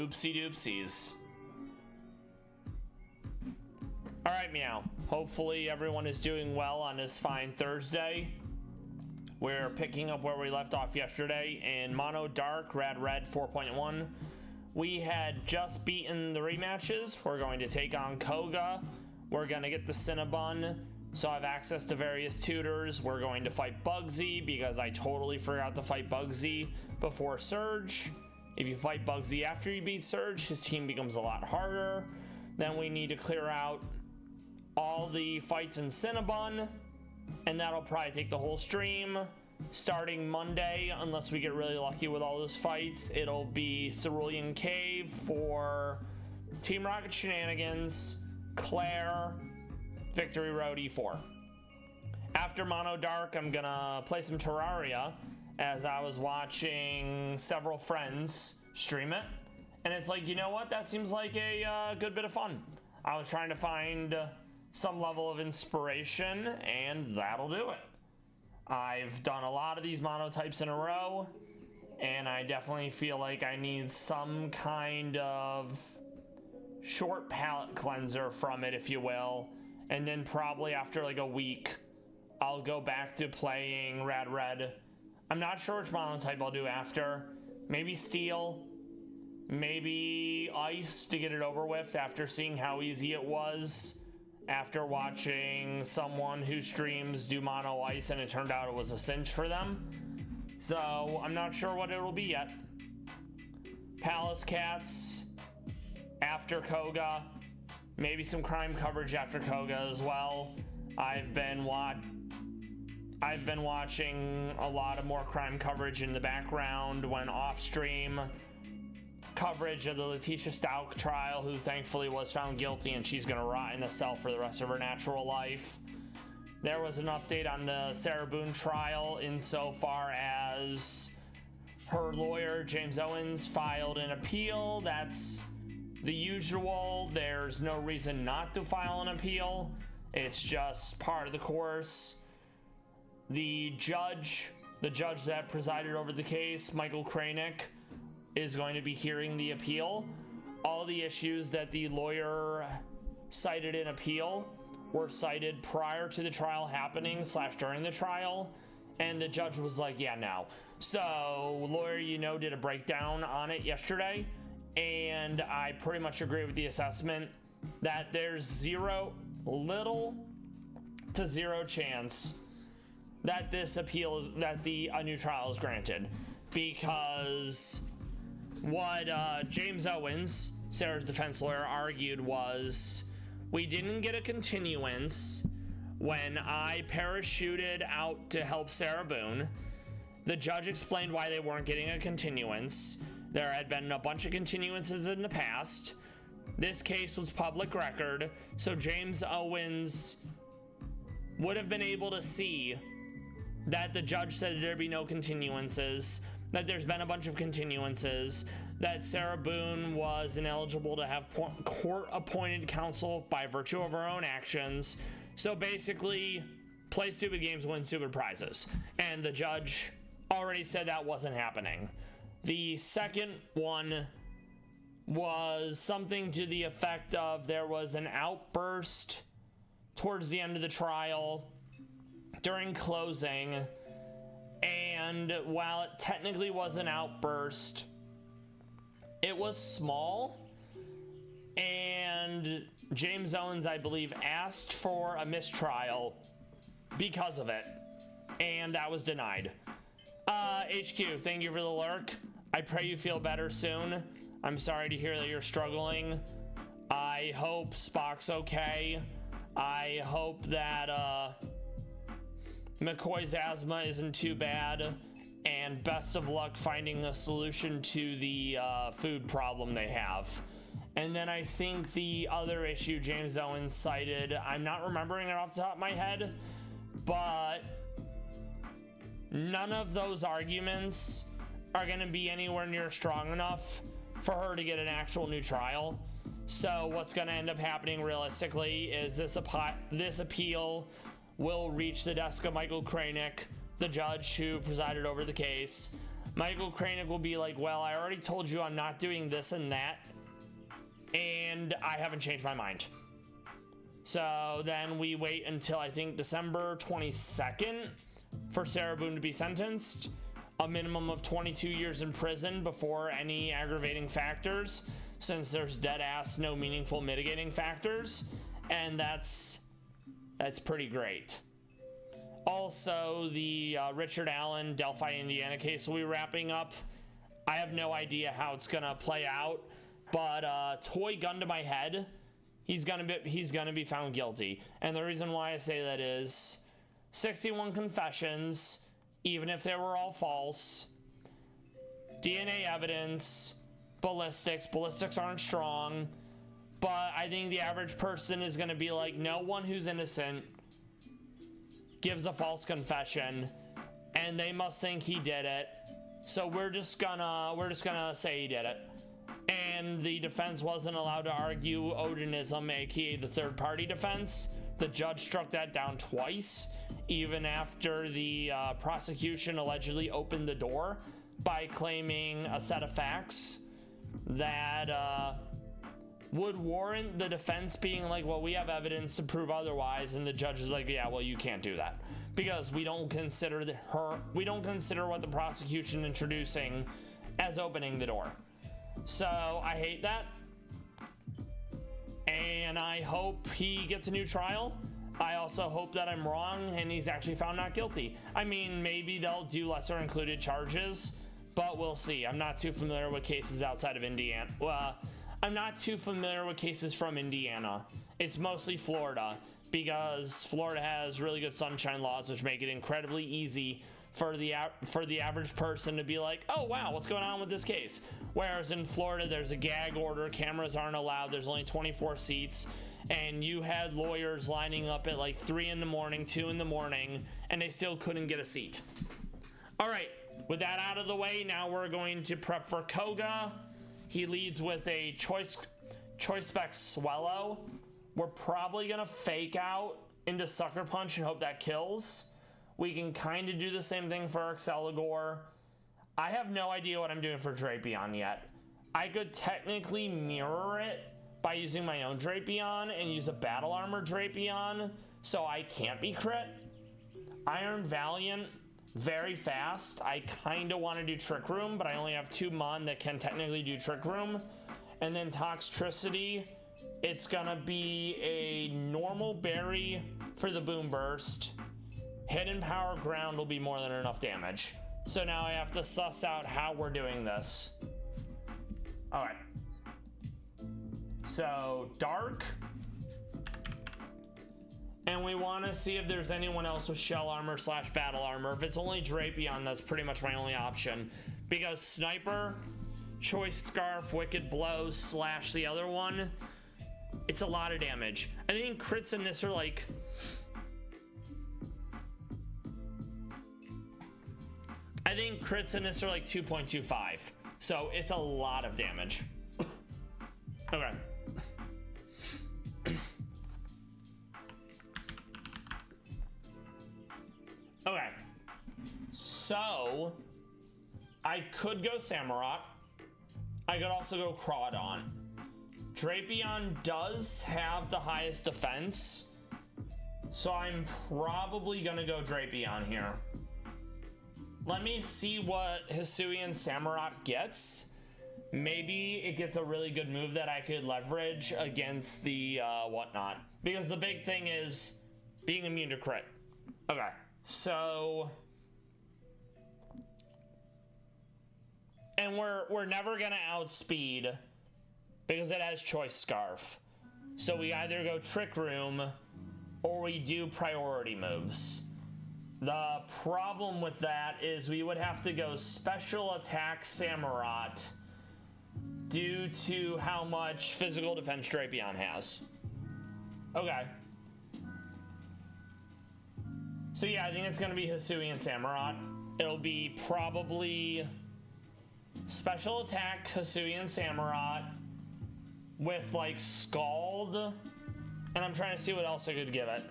Oopsie doopsies. Alright, Meow. Hopefully everyone is doing well on this fine Thursday. We're picking up where we left off yesterday in Mono Dark, Rad Red 4.1. We had just beaten the rematches. We're going to take on Koga. We're going to get the Cinnabon, so I have access to various tutors. We're going to fight Bugsy because I totally forgot to fight Bugsy before Surge. If you fight Bugsy after you beat Surge, his team becomes a lot harder. Then we need to clear out all the fights in Cinnabon, and that'll probably take the whole stream. Starting Monday, unless we get really lucky with all those fights, it'll be Cerulean Cave for Team Rocket Shenanigans, Claire, Victory Road E4. After Mono Dark, I'm gonna play some Terraria, as I was watching several friends stream it, and it's like, you know what, that seems like a good bit of fun. I was trying to find some level of inspiration, and that'll do it. I've done a lot of these monotypes in a row, and I definitely feel like I need some kind of short palette cleanser from it, if you will. And then probably after like a week, I'll go back to playing Rad Red. I'm not sure which monotype I'll do after. Maybe Steel, maybe Ice to get it over with after seeing how easy it was. After watching someone who streams do mono ice and it turned out it was a cinch for them. So I'm not sure what it'll be yet. Pallas Cats after Koga. Maybe some crime coverage after Koga as well. I've been watching a lot of more crime coverage in the background when off stream. Coverage of the Letitia Stout trial, who thankfully was found guilty, and she's gonna rot in a cell for the rest of her natural life. There was an update on the Sarah Boone trial insofar as her lawyer, James Owens, filed an appeal. That's the usual. There's no reason not to file an appeal. It's just part of the course. The judge that presided over the case, Michael Kranick, is going to be hearing the appeal. All the issues that the lawyer cited in appeal were cited prior to the trial happening / during the trial, and the judge was like, yeah, no. So lawyer, did a breakdown on it yesterday, and I pretty much agree with the assessment that there's little to zero chance that a new trial is granted, because what James Owens, Sarah's defense lawyer, argued was, we didn't get a continuance when I parachuted out to help Sarah Boone. The judge explained why they weren't getting a continuance. There had been a bunch of continuances in the past. This case was public record, so James Owens would have been able to see that the judge said there'd be no continuances, that there's been a bunch of continuances, that Sarah Boone was ineligible to have court-appointed counsel by virtue of her own actions. So basically, play stupid games, win stupid prizes. And the judge already said that wasn't happening. The second one was something to the effect of, there was an outburst towards the end of the trial during closing, and while it technically was an outburst, it was small, and James Owens, I believe, asked for a mistrial because of it, and that was denied. HQ, thank you for the lurk. I pray you feel better soon. I'm sorry to hear that you're struggling. I hope Spock's okay. I hope that McCoy's asthma isn't too bad, and best of luck finding a solution to the food problem they have. And then I think the other issue James Owens cited, I'm not remembering it off the top of my head, but none of those arguments are going to be anywhere near strong enough for her to get an actual new trial. So what's going to end up happening realistically is this appeal will reach the desk of Michael Kranick, the judge who presided over the case. Michael Kranick will be like, well, I already told you I'm not doing this and that, and I haven't changed my mind. So then we wait until I think December 22nd for Sarah Boone to be sentenced. A minimum of 22 years in prison before any aggravating factors, since there's dead ass no meaningful mitigating factors, and that's pretty great. Also, the Richard Allen, Delphi, Indiana case will be wrapping up. I have no idea how it's gonna play out, but toy gun to my head, he's gonna be found guilty. And the reason why I say that is 61 confessions, even if they were all false, DNA evidence, ballistics aren't strong, but I think the average person is gonna be like, no one who's innocent gives a false confession, and they must think he did it, so we're just gonna say he did it. And the defense wasn't allowed to argue Odinism, aka the third party defense. The judge struck that down twice, even after the prosecution allegedly opened the door by claiming a set of facts that would warrant the defense being like, well, we have evidence to prove otherwise, and the judge is like, yeah, well, you can't do that because we don't consider what the prosecution introducing as opening the door. So I hate that, and I hope he gets a new trial. I also hope that I'm wrong and he's actually found not guilty. I mean, maybe they'll do lesser included charges, but we'll see. I'm not too familiar with cases outside of Indiana. Well, I'm not too familiar with cases from Indiana. It's mostly Florida, because Florida has really good sunshine laws, which make it incredibly easy for the average person to be like, oh wow, what's going on with this case? Whereas in Florida, there's a gag order, cameras aren't allowed, there's only 24 seats, and you had lawyers lining up at like 3 in the morning, 2 in the morning, and they still couldn't get a seat. All right, with that out of the way, now we're going to prep for Koga. He leads with a choice spec Swallow. We're probably gonna fake out into Sucker Punch and hope that kills. We can kind of do the same thing for Exceligor. I have no idea what I'm doing for Drapion yet. I could technically mirror it by using my own Drapion and use a Battle Armor Drapion, so I can't be crit. Iron Valiant, very fast. I kind of want to do Trick Room, but I only have 2 Mon that can technically do Trick Room. And then Toxtricity, it's gonna be a normal berry for the Boom Burst. Hidden Power Ground will be more than enough damage. So now I have to suss out how we're doing this. All right. So Dark. And we want to see if there's anyone else with Shell Armor / Battle Armor. If it's only Drapion, that's pretty much my only option. Because Sniper, Choice Scarf, Wicked Blow / the other one, it's a lot of damage. I think crits in this are like... I think crits in this are like 2.25. So it's a lot of damage. Okay. Okay. So I could go Samurott. I could also go Crawdon. Drapion does have the highest defense, so I'm probably gonna go Drapion here. Let me see what Hisuian Samurott gets. Maybe it gets a really good move that I could leverage against the whatnot. Because the big thing is being immune to crit. Okay, so... And we're never gonna outspeed because it has Choice Scarf. So we either go Trick Room or we do priority moves. The problem with that is we would have to go Special Attack Samurott due to how much physical defense Drapion has. Okay. So yeah, I think it's gonna be Hisuian Samurott. It'll be probably Special Attack Hisuian Samurott with like Scald, and I'm trying to see what else I could give it.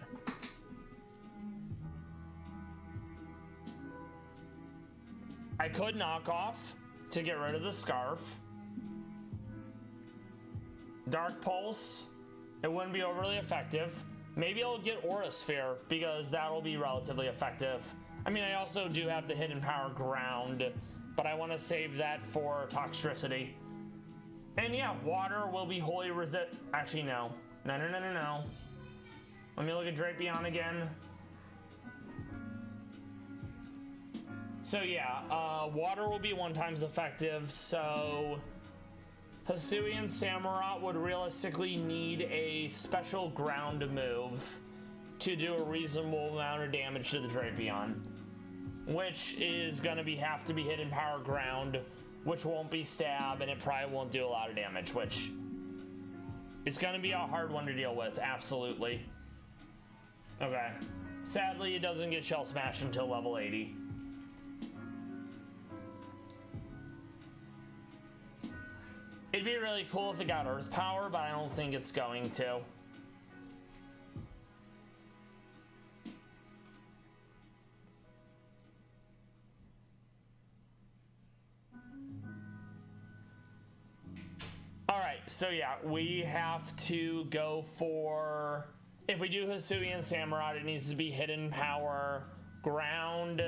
I I could knock off to get rid of the scarf. Dark Pulse, it wouldn't be overly effective. Maybe I'll get Aura Sphere because that will be relatively effective. I mean, I also do have the Hidden Power Ground, but I want to save that for Toxicity. And yeah, water will be wholly resist. Actually, no. No. Let me look at Drapion again. So yeah, water will be 1 times effective, so Hisuian Samurott would realistically need a special ground move to do a reasonable amount of damage to the Drapion, which is going to have to be Hidden Power Ground, which won't be stab, and it probably won't do a lot of damage, which is going to be a hard one to deal with, absolutely. Okay. Sadly, it doesn't get Shell Smash until level 80. It'd be really cool if it got Earth Power, but I don't think it's going to. Alright, so yeah, we have to go for... If we do Hisuian Samurott, it needs to be Hidden Power Ground,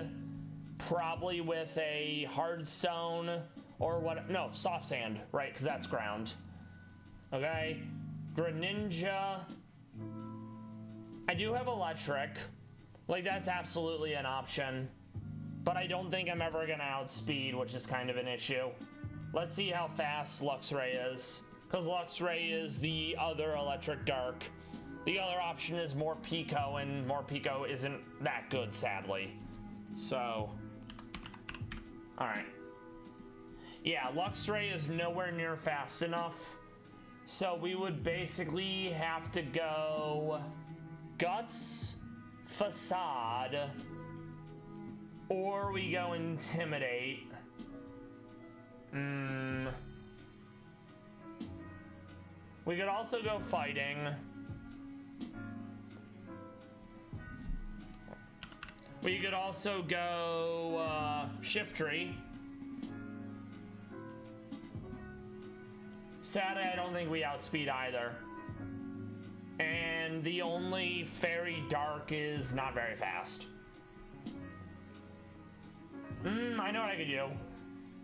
probably with a Hard Stone, or what? No, Soft Sand, right? Because that's ground. Okay. Greninja. I do have Electric. Like, that's absolutely an option. But I don't think I'm ever going to outspeed, which is kind of an issue. Let's see how fast Luxray is. Because Luxray is the other Electric Dark. The other option is more Pico, and more Pico isn't that good, sadly. So. Alright. Yeah, Luxray is nowhere near fast enough. So we would basically have to go Guts, Facade, or we go Intimidate. We could also go Fighting. We could also go Shiftry. Sadly, I don't think we outspeed either. And the only Fairy Dark is not very fast. I know what I could do.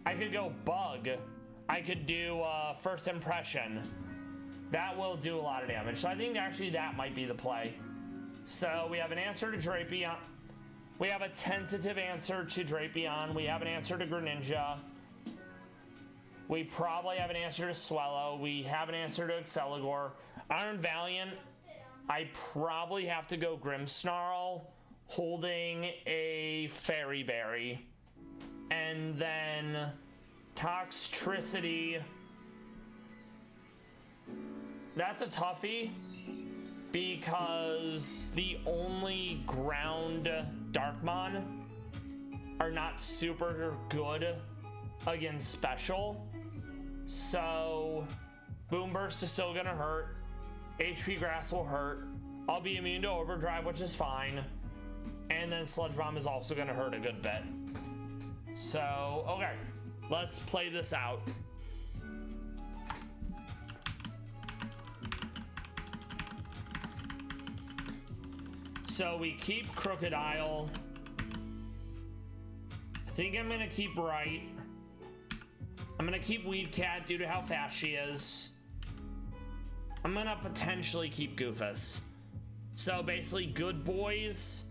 I could go Bug. I could do First Impression. That will do a lot of damage. So I think actually that might be the play. So we have an answer to Drapion. We have a tentative answer to Drapion. We have an answer to Greninja. We probably have an answer to Swellow. We have an answer to Exceligor. Iron Valiant, I probably have to go Grimmsnarl, holding a Fairy Berry. And then Toxtricity. That's a toughie, because the only ground Darkmon are not super good against special. So Boom Burst is still gonna hurt. HP Grass will hurt. I'll be immune to Overdrive, which is fine. And then Sludge Bomb is also gonna hurt a good bit. So, okay, let's play this out. So we keep Crocodile. I think I'm gonna keep Right. I'm gonna keep Weed Cat due to how fast she is. I'm gonna potentially keep Goofus. So basically, Good Boys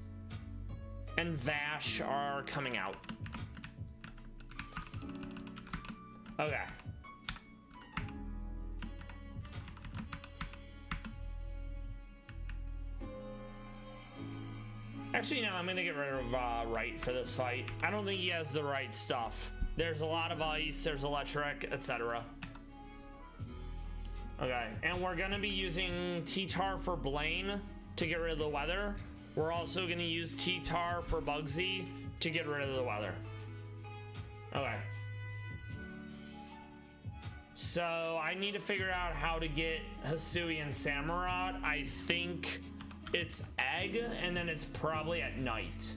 and Vash are coming out. Okay. Actually, no, I'm gonna get rid of Right for this fight. I don't think he has the right stuff. There's a lot of ice, there's electric, etc. Okay, and we're gonna be using T-Tar for Blaine to get rid of the weather. We're also gonna use T-Tar for Bugsy to get rid of the weather. Okay. So I need to figure out how to get Hisuian Samurott. I think it's egg, and then it's probably at night.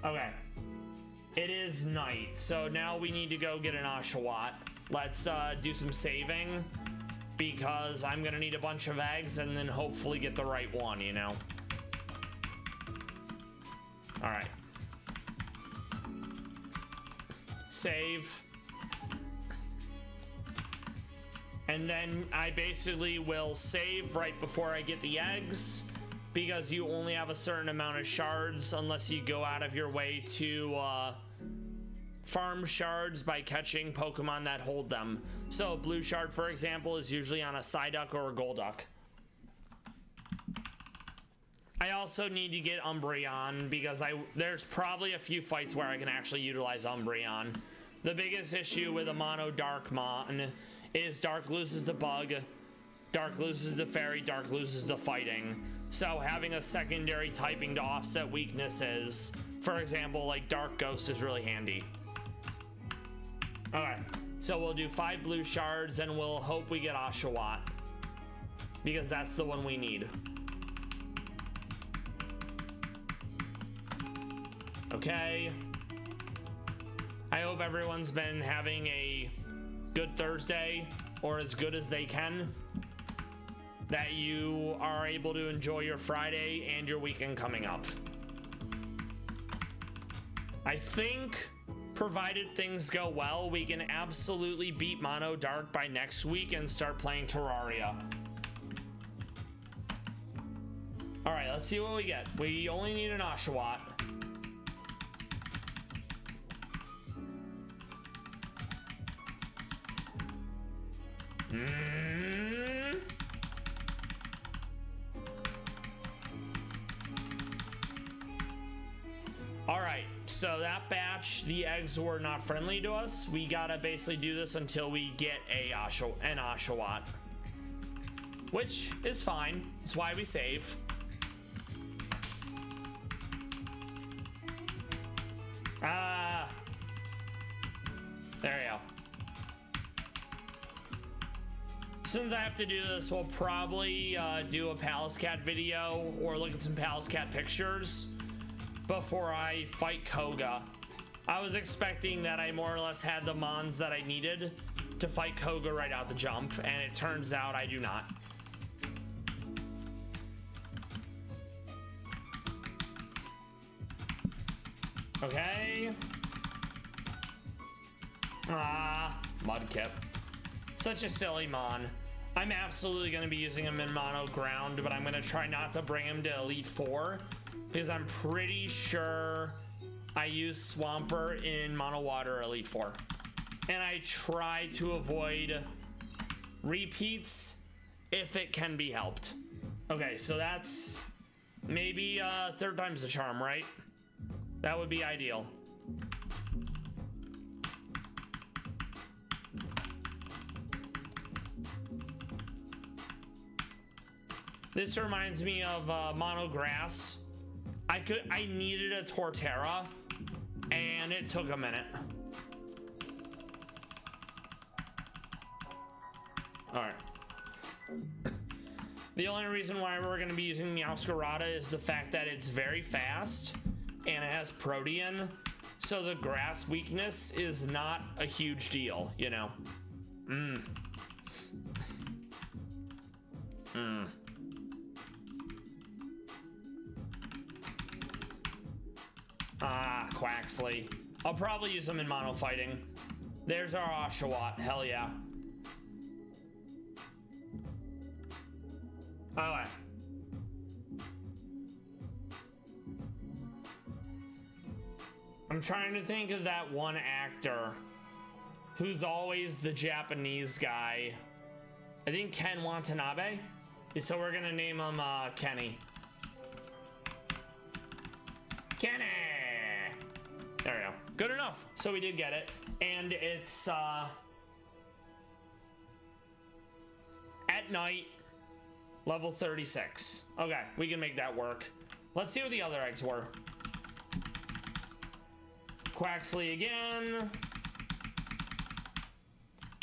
Okay. It is night, so now we need to go get an Oshawott. Let's do some saving, because I'm gonna need a bunch of eggs and then hopefully get the right one, you know? All right. Save. And then I basically will save right before I get the eggs, because you only have a certain amount of shards unless you go out of your way to farm shards by catching Pokemon that hold them. So blue shard, for example, is usually on a Psyduck or a Golduck. I also need to get Umbreon, because there's probably a few fights where I can actually utilize Umbreon. The biggest issue with a mono Darkmon is Dark loses the bug, Dark loses the fairy, Dark loses the fighting. So having a secondary typing to offset weaknesses, for example, like Dark Ghost, is really handy. Okay, so we'll do 5 blue shards and we'll hope we get Oshawott, because that's the one we need. Okay. I hope everyone's been having a good Thursday, or as good as they can, that you are able to enjoy your Friday and your weekend coming up. I think, provided things go well, we can absolutely beat Mono Dark by next week and start playing Terraria. All right, let's see what we get. We only need an Oshawott. All right, so that batch, the eggs were not friendly to us. We gotta basically do this until we get an Oshawott, which is fine. It's why we save. There we go. Since I have to do this, we'll probably do a Pallas Cat video or look at some Pallas Cat pictures before I fight Koga. I was expecting that I more or less had the mons that I needed to fight Koga right out the jump, and it turns out I do not. Okay. Mudkip. Such a silly mon. I'm absolutely going to be using him in mono ground, but I'm going to try not to bring him to Elite 4, because I'm pretty sure I use Swampert in mono water Elite 4. And I try to avoid repeats if it can be helped. Okay, so that's maybe 3rd time's the charm, right? That would be ideal. This reminds me of Mono Grass. I needed a Torterra, and it took a minute. All right. The only reason why we're going to be using Meowscarada is the fact that it's very fast and it has Protean, so the grass weakness is not a huge deal, you know. Quaxley. I'll probably use them in mono fighting. There's our Oshawott. Hell yeah. Alright. I'm trying to think of that one actor who's always the Japanese guy. I think Ken Watanabe. So we're gonna name him Kenny. Kenny! There we go. Good enough. So we did get it. And it's at night, level 36. Okay, we can make that work. Let's see what the other eggs were. Quaxley again.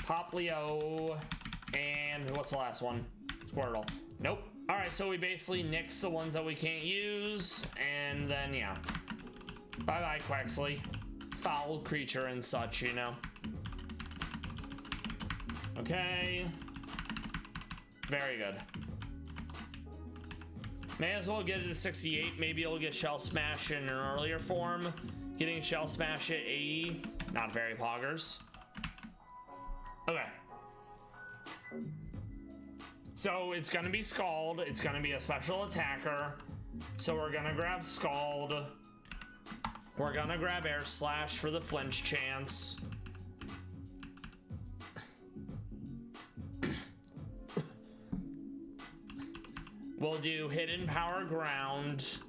Poplio. And what's the last one? Squirtle. Nope. All right, so we basically nix the ones that we can't use, and then yeah. Bye-bye, Quaxley. foul creature and such, you know. Okay. Very good. May as well get it to 68. Maybe it'll get Shell Smash in an earlier form. Getting Shell Smash at 80. Not very poggers. Okay. So it's gonna be Scald. It's gonna be a special attacker. So we're gonna grab Scald. We're gonna grab Air Slash for the flinch chance. We'll do Hidden Power Ground.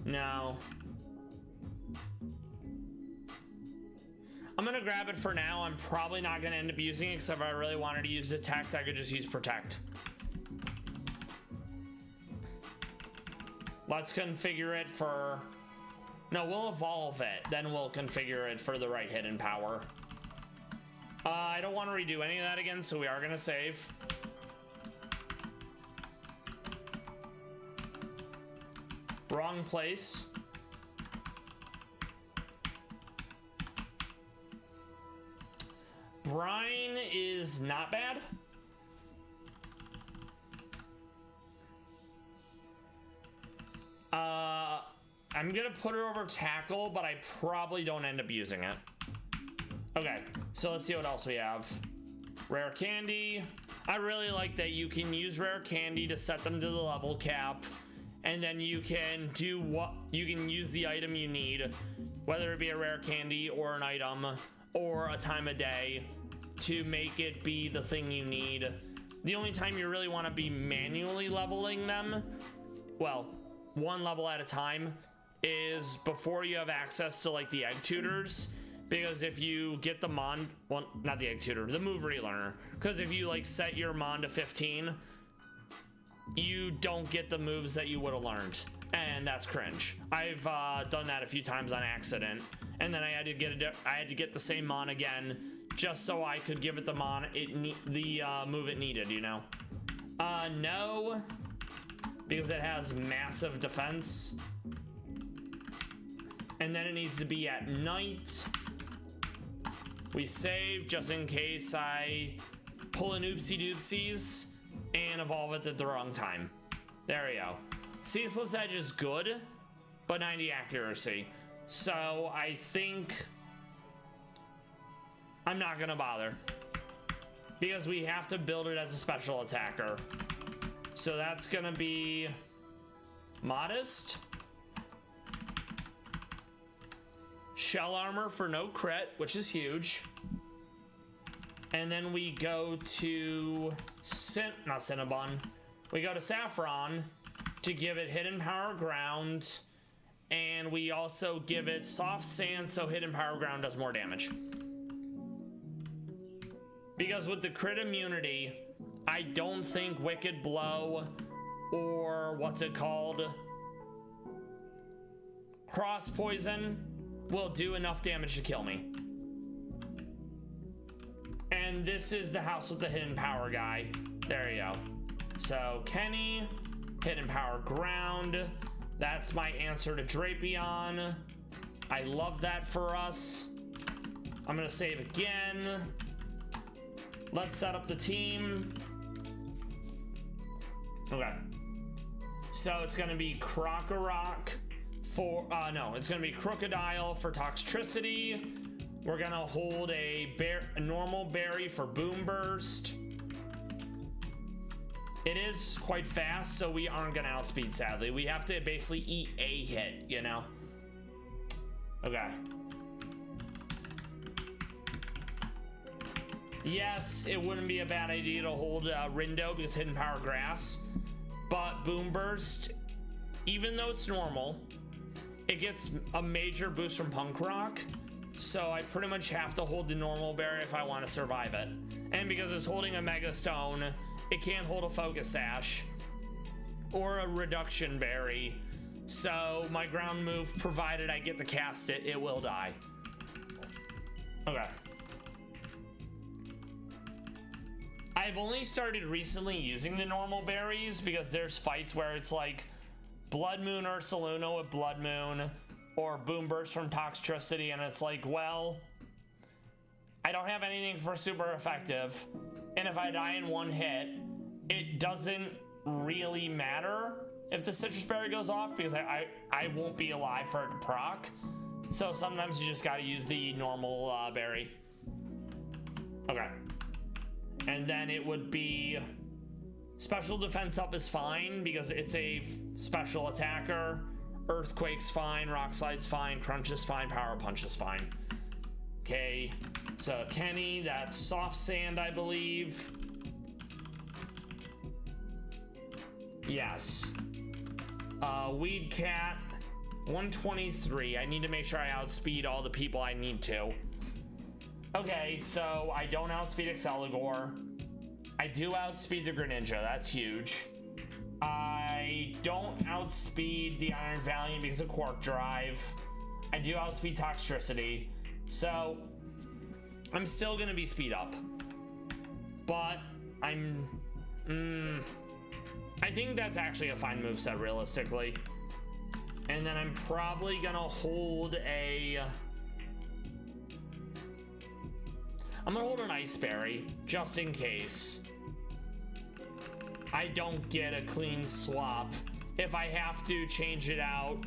No. I'm gonna grab it for now. I'm probably not gonna end up using it, except if I really wanted to use Detect, I could just use Protect. Let's configure it for... No, we'll evolve it. Then we'll configure it for the right hidden power. I don't want to redo any of that again, so we are gonna save. Wrong place. Brine is not bad. I'm gonna put it over Tackle, but I probably don't end up using it. Okay, so let's see what else we have. Rare Candy. I really like that you can use Rare Candy to set them to the level cap, and then you can do what you can use the item you need, whether it be a Rare Candy or an item or a time of day, to make it be the thing you need. The only time you really want to be manually leveling them, well, one level at a time, is before you have access to like the egg tutors, because if you get the mon, well, not the egg tutor, the move relearner, because if you like set your mon to 15, you don't get the moves that you would have learned, and that's cringe. I've done that a few times on accident, and then I had to get the same mon again just so I could give it the mon the move it needed, you know. No, because it has massive defense, and then it needs to be at night. We save just in case I pull an oopsie doopsies and evolve it at the wrong time. There we go. Ceaseless Edge is good, but 90 accuracy. So I think I'm not gonna bother, because we have to build it as a special attacker. So that's gonna be Modest. Shell Armor for no crit, which is huge. And then we go to not Cinnabon. We go to Saffron to give it Hidden Power Ground, and we also give it Soft Sand so Hidden Power Ground does more damage. Because with the crit immunity, I don't think Wicked Blow or what's it called, Cross Poison, will do enough damage to kill me. And this is the house with the hidden power guy. There you go. So Kenny, Hidden Power Ground. That's my answer to Drapion. I love that for us. I'm gonna save again. Let's set up the team. Okay. So it's gonna be Crocorock for, no, it's gonna be Crocodile for Toxtricity. We're gonna hold a normal berry for Boom Burst. It is quite fast, so we aren't gonna outspeed, sadly. We have to basically eat a hit, you know? Okay. Yes, it wouldn't be a bad idea to hold Rindo because Hidden Power Grass, but Boom Burst, even though it's normal, it gets a major boost from Punk Rock, so I pretty much have to hold the normal berry if I want to survive it. And because it's holding a Mega Stone, it can't hold a Focus Sash or a Reduction Berry, so my ground move, provided I get to cast it, it will die. Okay. I've only started recently using the normal berries because there's fights where it's like Blood Moon Ursaluna with Blood Moon, or Boom Burst from Toxtricity, and it's like, well, I don't have anything for super effective, and if I die in one hit, it doesn't really matter if the Citrus Berry goes off, because I won't be alive for it to proc. So sometimes you just gotta use the normal berry. Okay. And then it would be special defense up is fine because it's a special attacker. Earthquake's fine, Rock Slide's fine, Crunch is fine, Power Punch is fine. Okay, so Kenny, that's Soft Sand, I believe. Yes. Weed Cat, 123. I need to make sure I outspeed all the people I need to. Okay, so I don't outspeed Exceligor. I do outspeed the Greninja, that's huge. I don't outspeed the Iron Valiant because of Quark Drive. I do outspeed Toxtricity. So, I'm still gonna be speed up. But, I think that's actually a fine moveset, realistically. And then I'm probably gonna hold a... I'm gonna hold an Ice Berry, just in case I don't get a clean swap. If I have to change it out,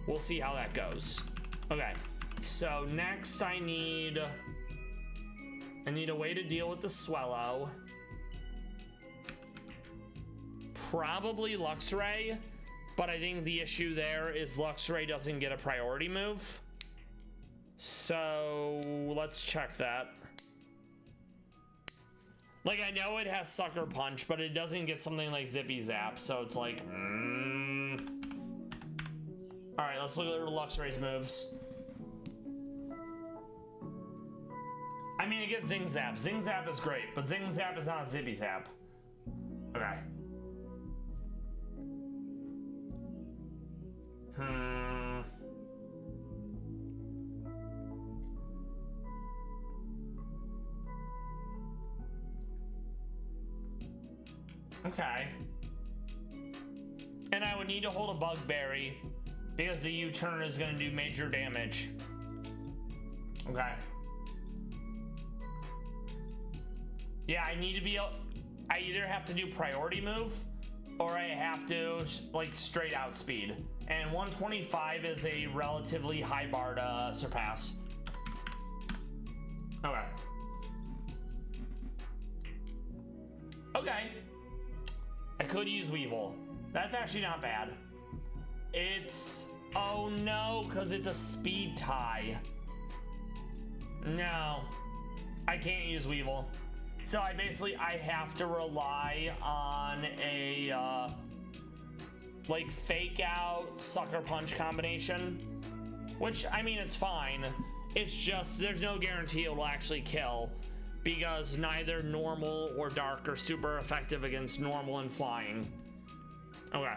we'll see how that goes. Okay, so next I need a way to deal with the Swellow. Probably Luxray, but I think the issue there is Luxray doesn't get a priority move. So let's check that. Like, I know it has Sucker Punch, but it doesn't get something like Zippy Zap, so it's like, Alright, let's look at Luxray's moves. I mean, it gets Zing Zap. Zing Zap is great, but Zing Zap is not Zippy Zap. Okay. Okay. And I would need to hold a Bug Berry because the U-turn is going to do major damage. Okay. Yeah, I need to be... I either have to do priority move or I have to, like, straight out speed. And 125 is a relatively high bar to surpass. Okay. Okay. I could use Weevil. That's actually not bad. It's... Oh no, because it's a speed tie. No. I can't use Weevil. So I have to rely on a, like, fake out Sucker Punch combination. Which, I mean, it's fine. It's just, there's no guarantee it will actually kill. Because neither normal or dark are super effective against normal and flying. Okay.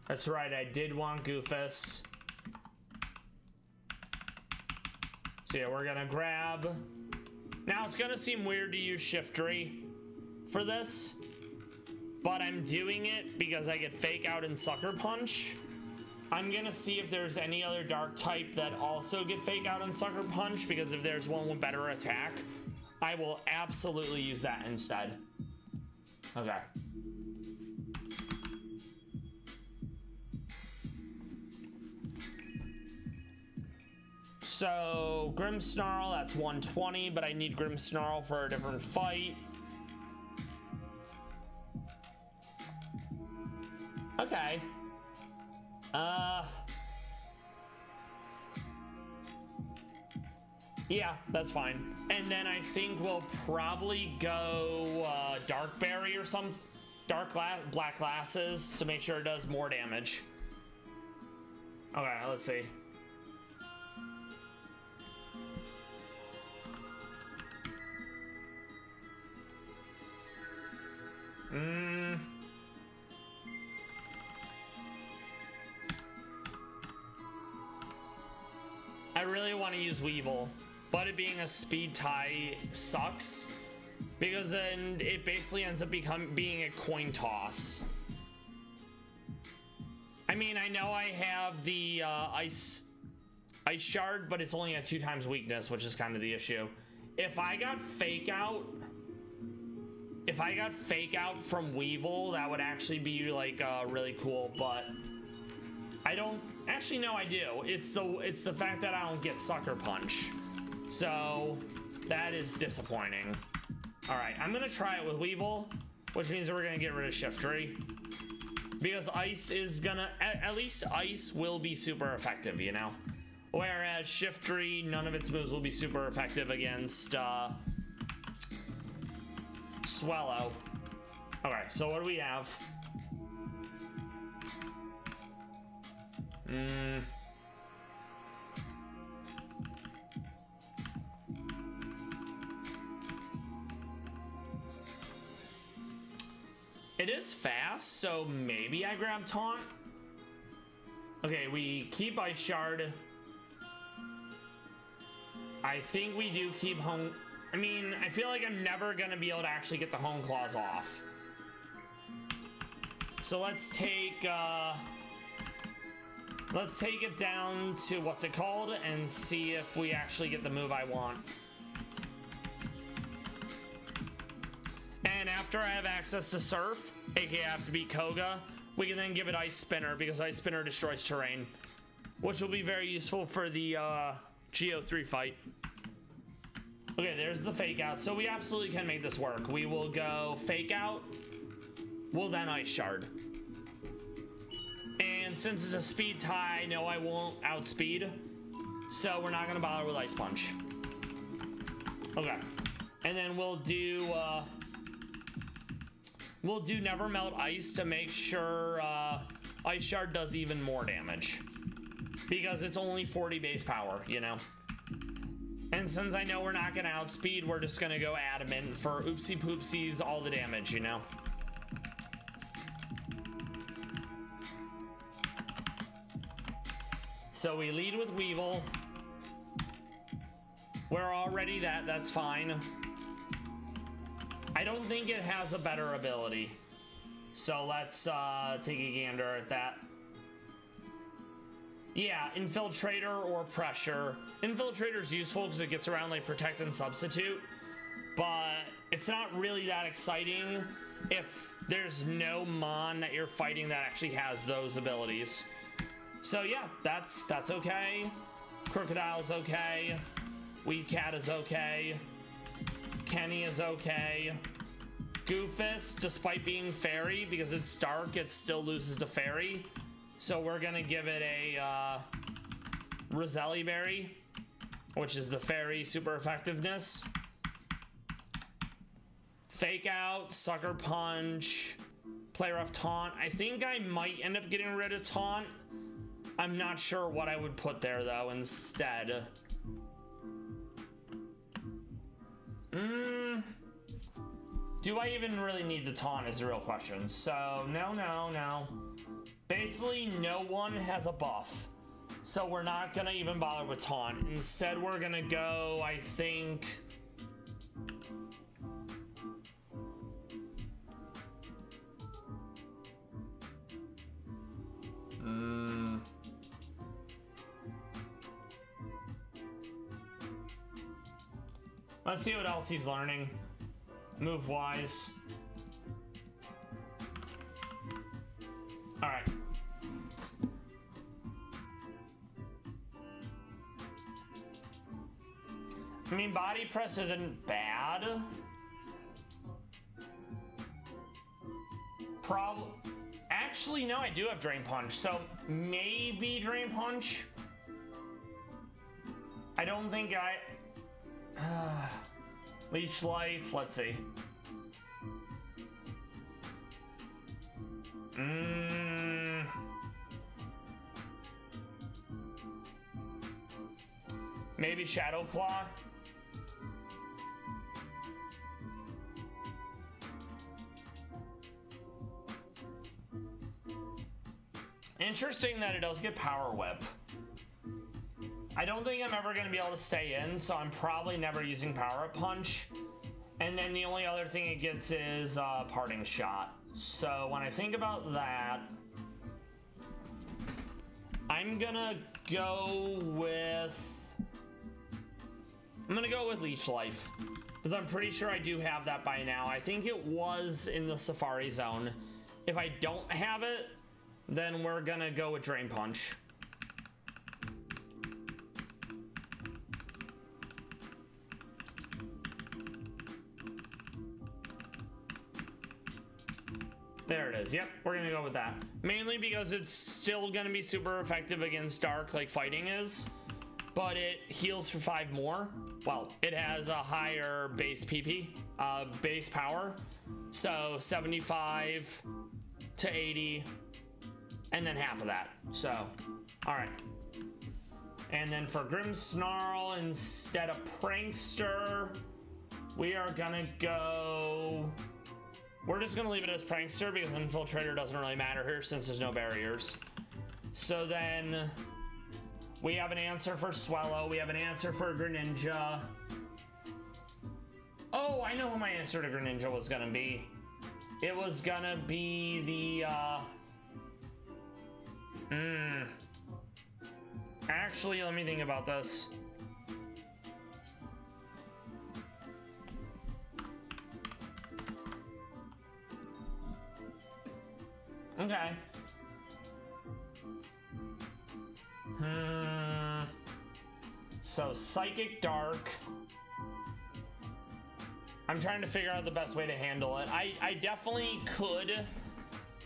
That's right, I did want Goofus. So yeah, we're gonna grab... Now it's gonna seem weird to use Shiftry for this, but I'm doing it because I get Fake Out and Sucker Punch. I'm gonna see if there's any other dark type that also get Fake Out and Sucker Punch, because if there's one with better attack, I will absolutely use that instead. Okay. So, Grimmsnarl, that's 120, but I need Grimmsnarl for a different fight. Okay. Yeah, that's fine. And then I think we'll probably go Dark Berry or some Black Glasses to make sure it does more damage. Okay, let's see. really want to use Weevil, but it being a speed tie sucks because then it basically ends up being a coin toss. I mean, I know I have the ice shard, but it's only at 2 times weakness, which is kind of the issue. If I got fake out from Weevil, that would actually be like really cool, but I don't actually. No, I do. It's the fact that I don't get Sucker Punch, so that is disappointing. All right, I'm gonna try it with Weevil, which means that we're gonna get rid of Shiftry because ice is gonna at least ice will be super effective, you know. Whereas Shiftry, none of its moves will be super effective against Swallow. Okay, so what do we have? It is fast, so maybe I grab Taunt. Okay, we keep Ice Shard. I think we do keep Home. I mean, I feel like I'm never gonna be able to actually get the Home Claws off. So let's take it down to what's it called and see if we actually get the move I want. And after I have access to Surf, aka I have to beat Koga, we can then give it Ice Spinner because Ice Spinner destroys terrain, which will be very useful for the Geo3 fight. Okay, there's the fake out. So we absolutely can make this work. We will go fake out. We'll then Ice Shard. And since it's a speed tie, no, I won't outspeed. So we're not gonna bother with Ice Punch. Okay. And then we'll do Never Melt Ice to make sure Ice Shard does even more damage. Because it's only 40 base power, you know? And since I know we're not gonna outspeed, we're just gonna go Adamant for oopsie poopsies, all the damage, you know? So we lead with Weevil. We're already that's fine. I don't think it has a better ability. So let's take a gander at that. Yeah, Infiltrator or Pressure. Infiltrator's useful because it gets around like Protect and Substitute, but it's not really that exciting if there's no Mon that you're fighting that actually has those abilities. So yeah, that's okay. Crocodile's okay. Weed Cat is okay. Kenny is okay. Goofus, despite being fairy, because it's dark, it still loses to fairy. So we're gonna give it a Roselli Berry, which is the fairy super effectiveness. Fake Out, Sucker Punch, Play Rough, Taunt. I think I might end up getting rid of Taunt. I'm not sure what I would put there though instead. Do I even really need the Taunt is the real question. So no. Basically, no one has a buff. So we're not gonna even bother with Taunt. Instead, we're gonna go, I think... Let's see what else he's learning, move-wise. All right. I mean, body press isn't bad. Actually, no, I do have Drain Punch, so maybe Drain Punch. I don't think Leech Life, let's see. Maybe Shadow Claw. Interesting that it does get Power Whip. I don't think I'm ever going to be able to stay in, so I'm probably never using Power-Up Punch. And then the only other thing it gets is Parting Shot. So when I think about that, I'm gonna go with Leech Life, because I'm pretty sure I do have that by now. I think it was in the Safari Zone. If I don't have it, then we're gonna go with Drain Punch. There it is. Yep, we're gonna go with that. Mainly because it's still gonna be super effective against Dark like Fighting is, but it heals for 5 more. Well, it has a higher base PP, base power. So 75 to 80, and then half of that. So, all right. And then for Grimmsnarl, instead of Prankster, we are gonna go... We're just gonna leave it as Prankster because Infiltrator doesn't really matter here since there's no barriers. So then we have an answer for Swellow. We have an answer for Greninja. Oh, I know who my answer to Greninja was gonna be. It was gonna be the, Actually, let me think about this. Okay. So Psychic Dark. I'm trying to figure out the best way to handle it. I definitely could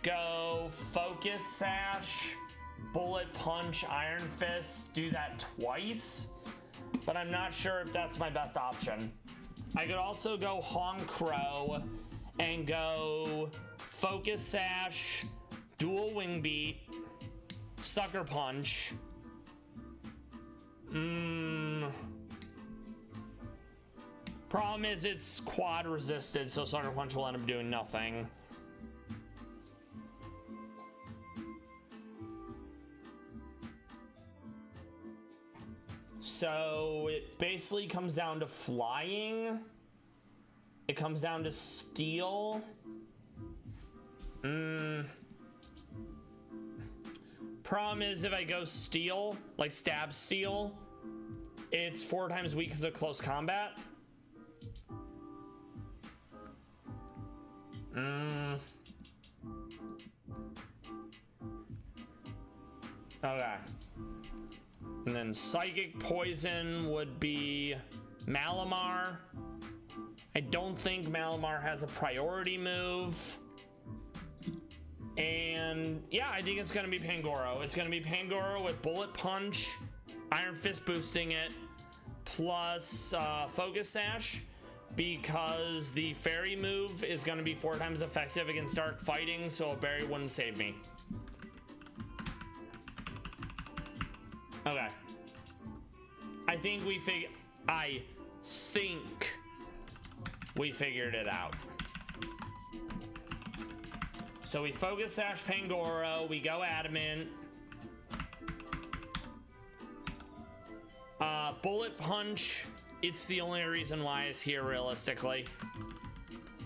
go Focus Sash, Bullet Punch, Iron Fist, do that twice, but I'm not sure if that's my best option. I could also go Honk Crow and go Focus Sash, Dual Wing Beat, Sucker Punch. Problem is it's quad resisted, so Sucker Punch will end up doing nothing. So it basically comes down to flying. It comes down to steel. Problem is if I go steel, like stab steel, it's 4 times weak because of close combat. Okay. And then Psychic Poison would be Malamar. I don't think Malamar has a priority move. And yeah, I think it's gonna be Pangoro. It's gonna be Pangoro with Bullet Punch, Iron Fist boosting it, plus Focus Sash, because the Fairy move is gonna be 4 times effective against Dark Fighting, so a Berry wouldn't save me. Okay. I think we figured it out. So we Focus Sash Pangoro, we go Adamant. Bullet Punch, it's the only reason why it's here realistically.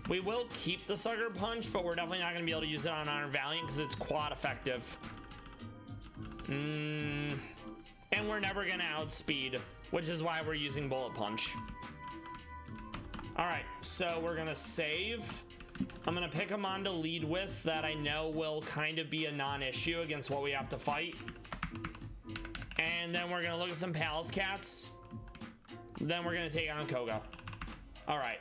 We will keep the Sucker Punch, but we're definitely not gonna be able to use it on Iron Valiant because it's quad effective. And we're never gonna outspeed, which is why we're using Bullet Punch. All right, so we're gonna save. I'm gonna pick a mon to lead with that I know will kind of be a non-issue against what we have to fight. And then we're gonna look at some Pallas Cats. Then we're gonna take on Koga. All right.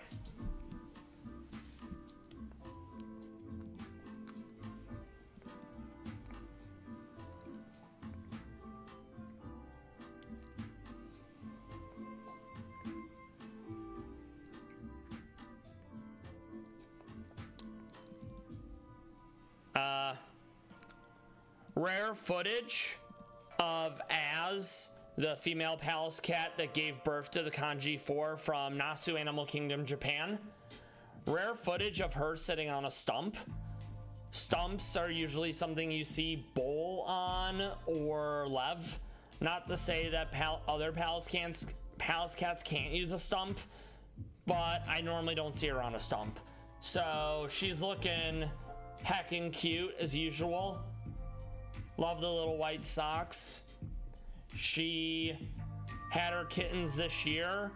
Rare footage of Az, the female Pallas Cat that gave birth to the Kanji 4 from Nasu Animal Kingdom, Japan. Rare footage of her sitting on a stump. Stumps are usually something you see Bull on or Lev. Not to say that other Pallas Cats can't use a stump, but I normally don't see her on a stump. So she's looking heckin' cute as usual. Love the little white socks. She had her kittens this year,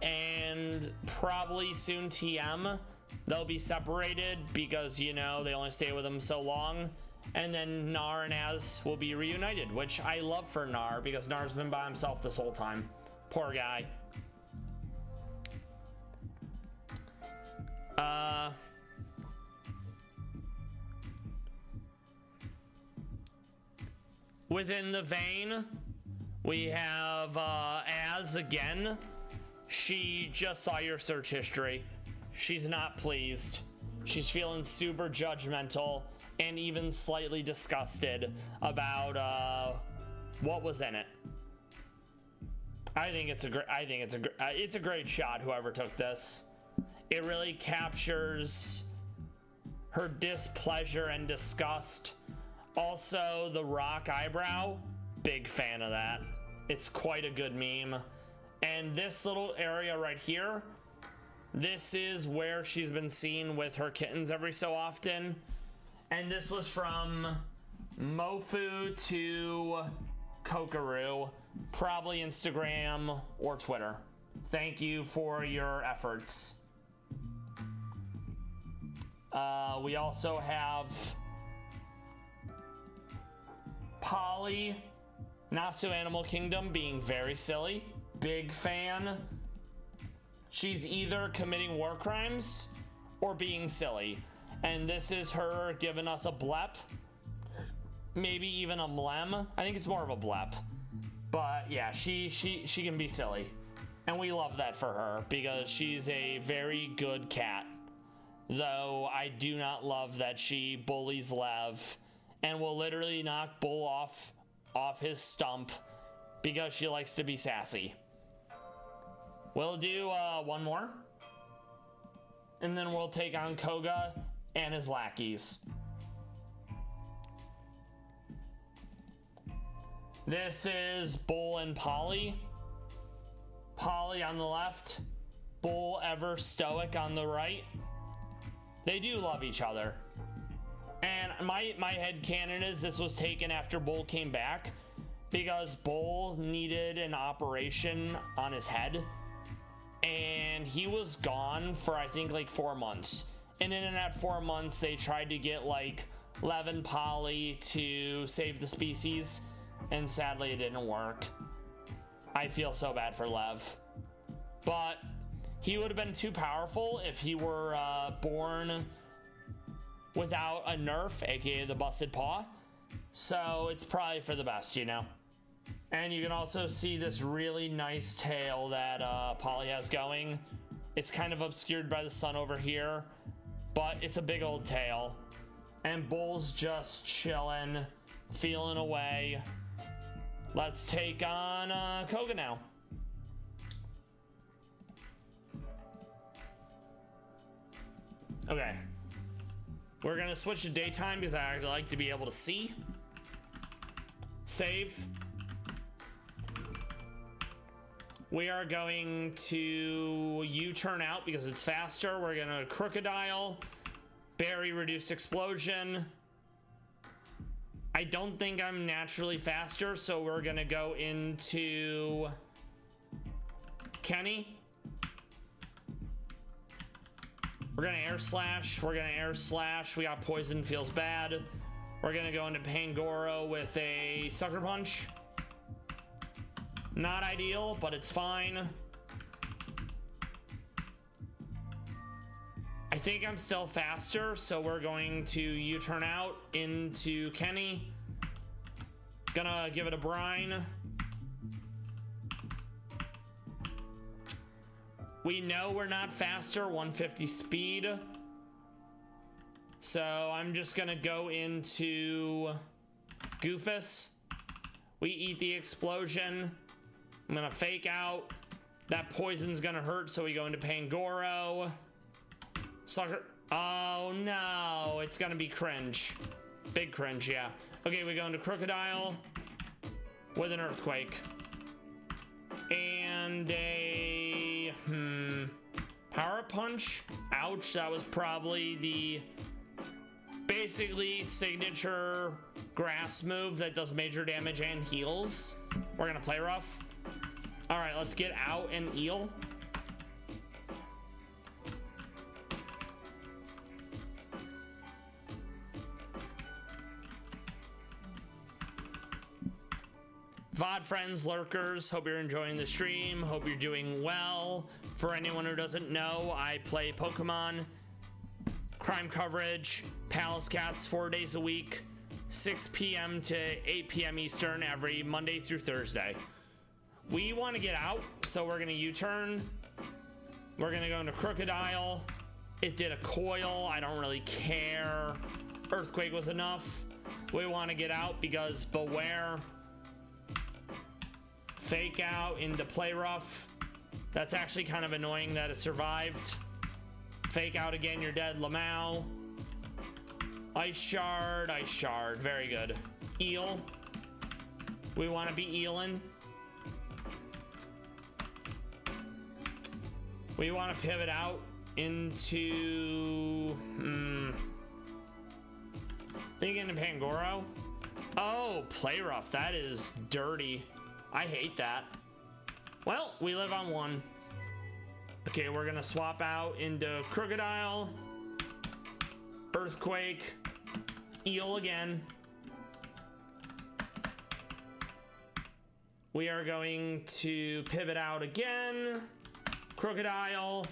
and probably soon TM. They'll be separated because, you know, they only stay with them so long. And then Nar and Az will be reunited, which I love for Nar because Nar's been by himself this whole time. Poor guy. Within the vein, we have Az again. She just saw your search history. She's not pleased. She's feeling super judgmental and even slightly disgusted about what was in it. I think it's a great shot. Whoever took this, it really captures her displeasure and disgust. Also, the rock eyebrow, big fan of that. It's quite a good meme. And this little area right here, this is where she's been seen with her kittens every so often. And this was from Mofu to Kokaroo, probably Instagram or Twitter. Thank you for your efforts. We also have Polly, Nasu Animal Kingdom, being very silly. Big fan. She's either committing war crimes or being silly. And this is her giving us a blep. Maybe even a mlem. I think it's more of a blep. But yeah, she can be silly. And we love that for her because she's a very good cat. Though I do not love that she bullies Lev and will literally knock Bull off his stump because she likes to be sassy. We'll do one more. And then we'll take on Koga and his lackeys. This is Bull and Polly. Polly on the left, Bull ever stoic on the right. They do love each other. And my headcanon is this was taken after Bull came back because Bull needed an operation on his head. And he was gone for I think like 4 months. And in that 4 months, they tried to get like Lev and Polly to save the species. And sadly, it didn't work. I feel so bad for Lev. But he would have been too powerful if he were born without a nerf, aka the busted paw. So it's probably for the best, you know. And you can also see this really nice tail that Polly has going. It's kind of obscured by the sun over here, but it's a big old tail. And Bull's just chilling, feeling away. Let's take on Koga now. Okay. We're gonna switch to daytime because I like to be able to see. Save. We are going to U-turn out because it's faster. We're gonna crocodile, berry reduced explosion. I don't think I'm naturally faster, so we're gonna go into Kenny. We're gonna air slash. We're gonna air slash. We got poison, feels bad. We're gonna go into Pangoro with a sucker punch. Not ideal, but it's fine. I think I'm still faster, so we're going to U-turn out into Kenny. Gonna give it a brine. We know we're not faster, 150 speed. So I'm just gonna go into Goofus. We eat the explosion. I'm gonna fake out. That poison's gonna hurt, so we go into Pangoro. Sucker. Oh no, it's gonna be cringe. Big cringe, yeah. Okay, we go into Crocodile. with an earthquake. And a power punch. Ouch, that was probably the basically signature grass move that does major damage and heals. We're gonna play rough. All right, let's get out and eel. VOD friends, lurkers, hope you're enjoying the stream. Hope you're doing well. For anyone who doesn't know, I play Pokemon crime coverage, Pallas Cats 4 days a week, 6 p.m. to 8 p.m. Eastern every Monday through Thursday. We want to get out, so we're going to U-turn. We're going to go into Crocodile. It did a coil. I don't really care. Earthquake was enough. We want to get out because beware. Fake out into play rough. That's actually kind of annoying that it survived. Fake out again, you're dead. Lamau. Ice shard, ice shard. Very good. Eel. We want to be eeling. We want to pivot out into think into Pangoro. Oh, play rough. That is dirty. I hate that. Well, we live on one. Okay, we're gonna swap out into Crocodile, Earthquake, Eel again. We are going to pivot out again. Crocodile,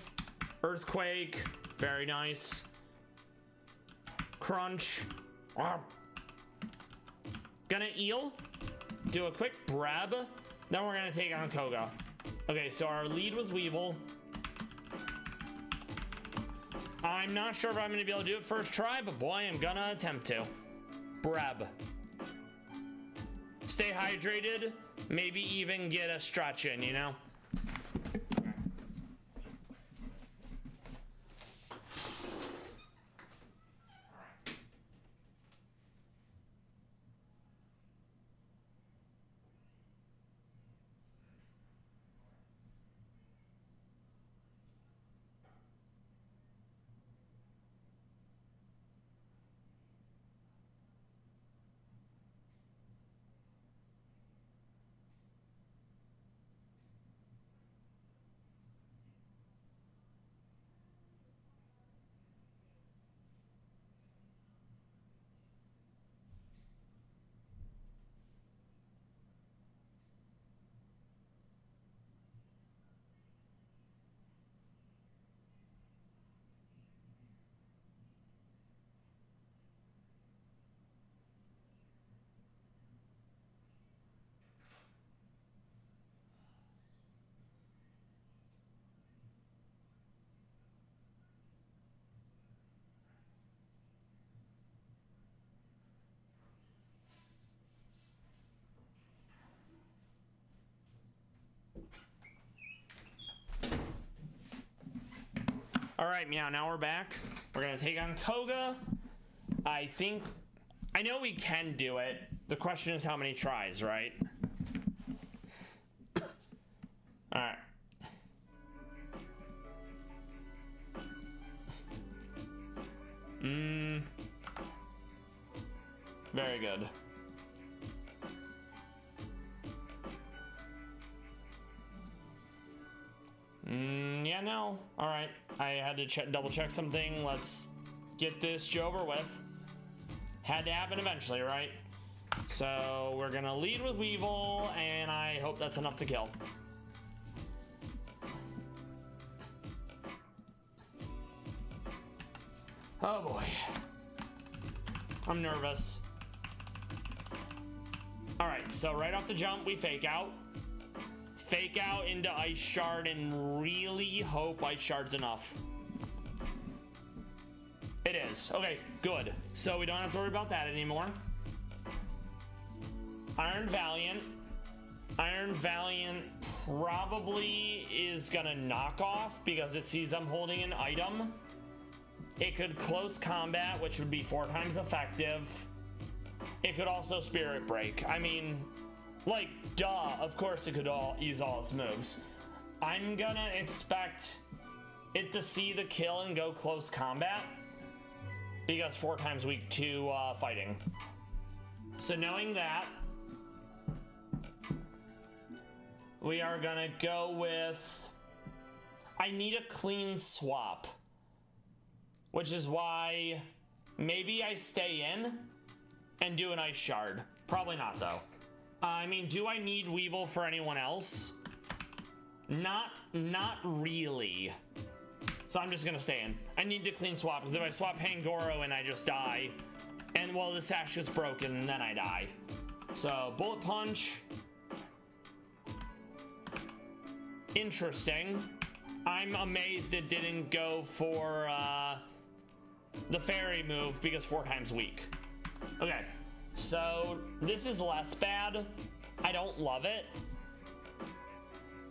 Earthquake, very nice. Crunch. Gonna Eel. Do a quick Breb, then we're gonna take on Koga. Okay, so our lead was Weevil. I'm not sure if I'm gonna be able to do it first try, but boy, I'm gonna attempt to. Breb. Stay hydrated, maybe even get a stretch in, you know? All right, Meow, now we're back. We're gonna take on Koga. I know we can do it. The question is how many tries, right? All right. Very good. Yeah, no. All right. I had to double check something. Let's get this over with. Had to happen eventually, right? So we're gonna lead with Weevil, and I hope that's enough to kill. Oh boy. I'm nervous. All right, so right off the jump, we fake out. Fake out into Ice Shard and really hope Ice Shard's enough. It is. Okay, good. So we don't have to worry about that anymore. Iron Valiant. Iron Valiant probably is gonna knock off because it sees I'm holding an item. It could close combat, which would be 4 times effective. It could also Spirit Break. I mean, Like, duh, of course it could use all its moves. I'm gonna expect it to see the kill and go close combat, because 4 times weak to fighting. So knowing that, we are gonna go with, I need a clean swap, which is why maybe I stay in and do an ice shard. Probably not though. I mean, do I need Weevil for anyone else? Not really. So I'm just gonna stay in. I need to clean swap, because if I swap Pangoro and I just die, and well, the sash gets broken and then I die. So Bullet Punch. Interesting. I'm amazed it didn't go for the fairy move, because 4 times weak. Okay, so this is less bad. I don't love it.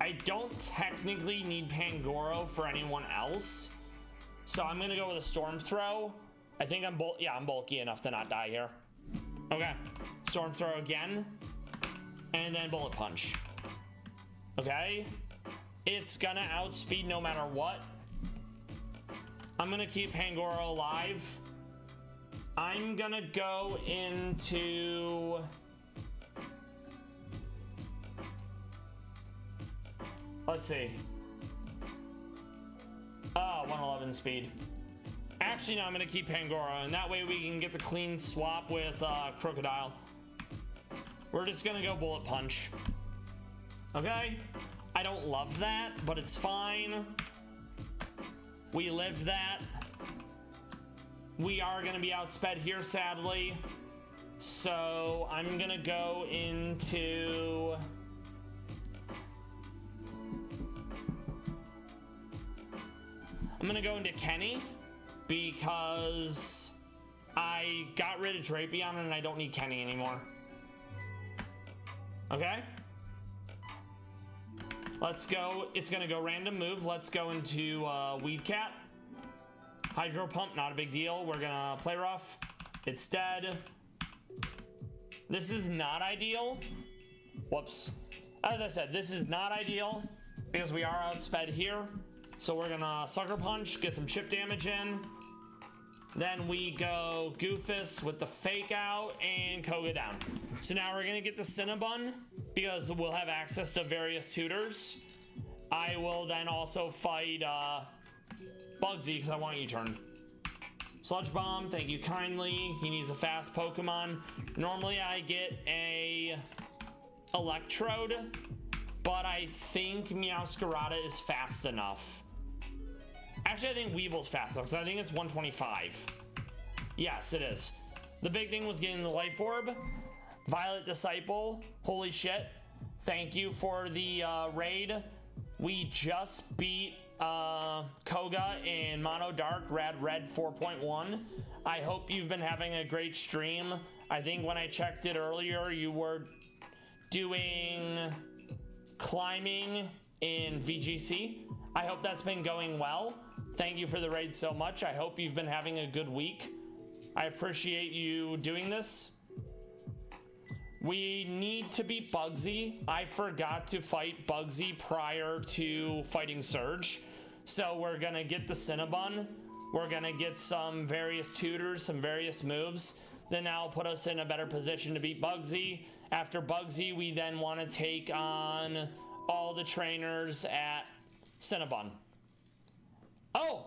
I don't technically need Pangoro for anyone else, so I'm gonna go with a Storm Throw. I think I'm bulky enough to not die here. Okay, Storm Throw again, and then Bullet Punch. Okay, it's gonna outspeed no matter what. I'm gonna keep Pangoro alive. I'm gonna go into, let's see. 111 speed. Actually, no, I'm gonna keep Pangoro, and that way we can get the clean swap with Crocodile. We're just gonna go Bullet Punch. Okay? I don't love that, but it's fine. We lived that. We are gonna be outsped here, sadly. So I'm gonna go into, Kenny, because I got rid of Drapion and I don't need Kenny anymore. Okay? Let's go. It's gonna go random move. Let's go into Weed Cat. Hydro Pump, not a big deal. We're gonna play rough. It's dead. This is not ideal. Whoops. As I said, this is not ideal because we are outsped here. So we're gonna Sucker Punch, get some chip damage in. Then we go Goofus with the Fake Out and Koga down. So now we're gonna get the Cinnabon because we'll have access to various tutors. I will then also fight Bugsy because I want U-turn. Sludge Bomb, thank you kindly. He needs a fast Pokemon. Normally I get a Electrode, but I think Meowscarada is fast enough. Actually, I think Weevil's fast enough because I think it's 125. Yes, it is. The big thing was getting the Life Orb. Violet Disciple, holy shit. Thank you for the raid. We just beat Koga in Mono Dark Rad Red 4.1. I hope you've been having a great stream. I think when I checked it earlier, you were doing climbing in VGC. I hope that's been going well. Thank you for the raid so much. I hope you've been having a good week. I appreciate you doing this. We need to beat Bugsy. I forgot to fight Bugsy prior to fighting Surge. So we're gonna get the Cinnabon. We're gonna get some various tutors, some various moves. Then that'll put us in a better position to beat Bugsy. After Bugsy, we then want to take on all the trainers at Cinnabon. Oh,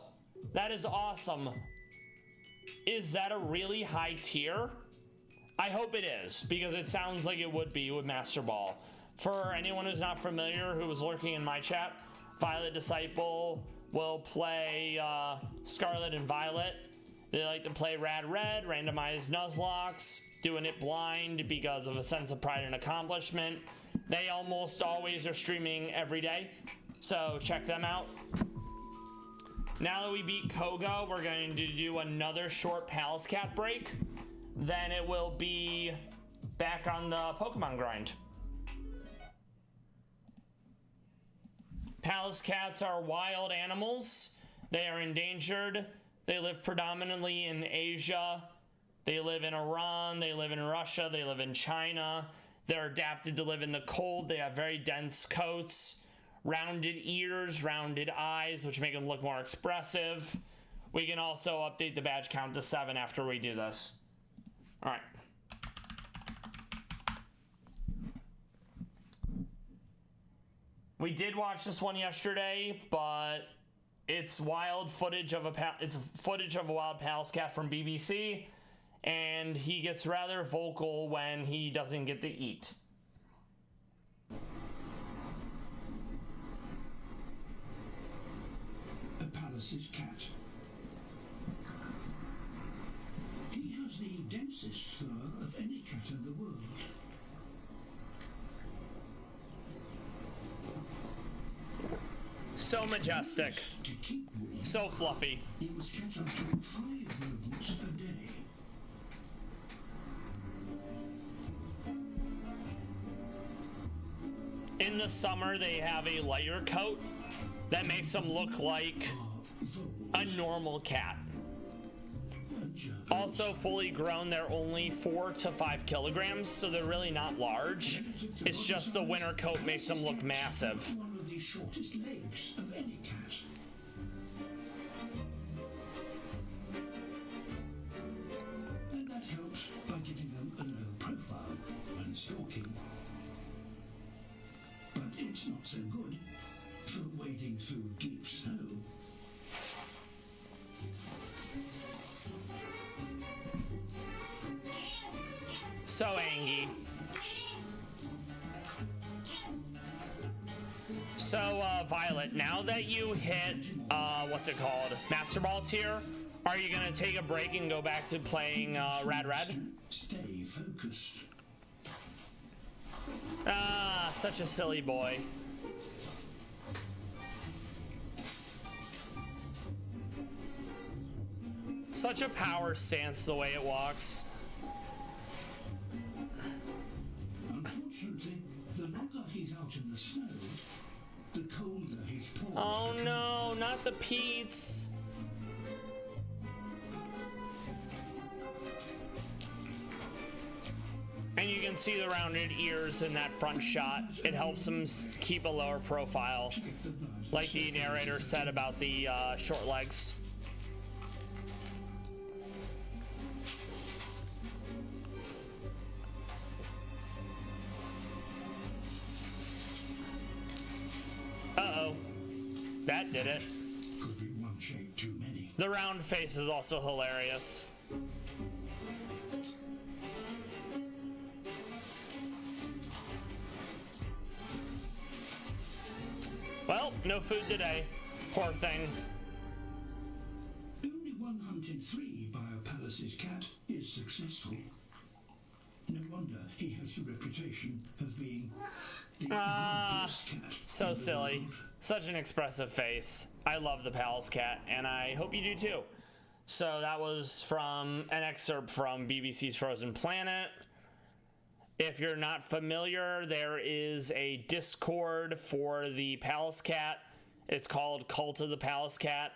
that is awesome. Is that a really high tier? I hope it is, because it sounds like it would be with Master Ball. For anyone who's not familiar, who was lurking in my chat, Violet Disciple will play Scarlet and Violet. They like to play Rad Red, randomized Nuzlocke, doing it blind because of a sense of pride and accomplishment. They almost always are streaming every day, so check them out. Now that we beat Koga, we're going to do another short Pallas Cat break. Then it will be back on the Pokemon grind. Pallas Cats are wild animals. They are endangered. They live predominantly in Asia. They live in Iran. They live in Russia. They live in China. They're adapted to live in the cold. They have very dense coats, rounded ears, rounded eyes, which make them look more expressive. We can also update the badge count to 7 after we do this. All right. We did watch this one yesterday, but it's wild footage of a wild Pallas Cat from BBC, and he gets rather vocal when he doesn't get to eat. A Pallas cat. He has the densest fur of any cat in the world. So majestic. So fluffy. He must catch up to 5 rodents a day. In the summer, they have a lighter coat that makes them look like a normal cat. Also, fully grown, they're only 4 to 5 kilograms, so they're really not large. It's just the winter coat makes them look massive. One of the shortest legs of any cat. And that helps by giving them a low profile when stalking. But it's not so good for wading through deep snow. So angy. So, Violet, now that you hit, what's it called? Master Ball tier, are you gonna take a break and go back to playing, Rad Red? Stay focused. Ah, such a silly boy. Such a power stance the way it walks. Unfortunately, the longer he's out in the snow, the colder his paws Oh become. no, not the Pete's. And you can see the rounded ears in that front shot. It helps him keep a lower profile, like the narrator said about the short legs. Uh-oh. That did it. Could be one shade too many. The round face is also hilarious. Well, no food today. Poor thing. Only one hunt in 3 by a Pallas cat is successful. No wonder he has the reputation of being the hardest cat So in the silly. world. Such an expressive face. I love the Pallas Cat, and I hope you do too. So that was from an excerpt from BBC's Frozen Planet. If you're not familiar, there is a Discord for the Pallas Cat. It's called Cult of the Pallas Cat,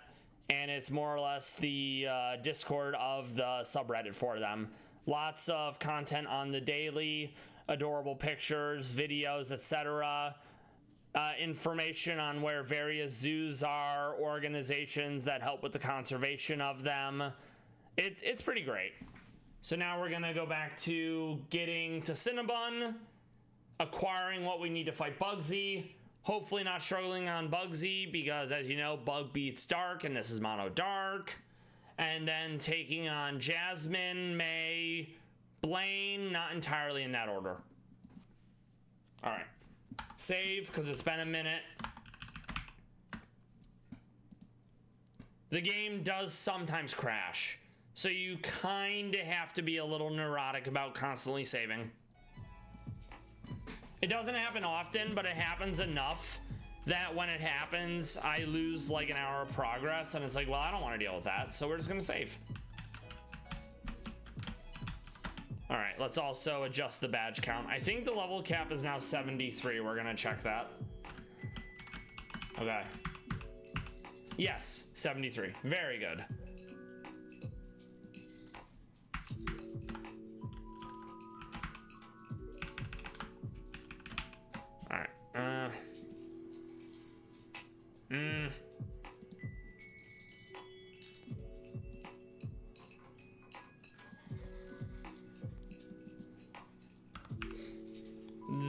and it's more or less the Discord of the subreddit for them. Lots of content on the daily, adorable pictures, videos, etc. Information on where various zoos are, organizations that help with the conservation of them. It's pretty great. So now we're gonna go back to getting to Cinnabon, acquiring what we need to fight Bugsy, hopefully not struggling on Bugsy because, as you know, Bug beats Dark and this is Mono Dark, and then taking on Jasmine, May, Blaine, not entirely in that order. All right, save because it's been a minute. The game does sometimes crash, so you kind of have to be a little neurotic about constantly saving. It doesn't happen often, but it happens enough that when it happens, I lose like an hour of progress, and it's like, well, I don't want to deal with that, so we're just gonna save. All right, let's also adjust the badge count. I think the level cap is now 73. We're gonna check that. Okay. Yes, 73. Very good.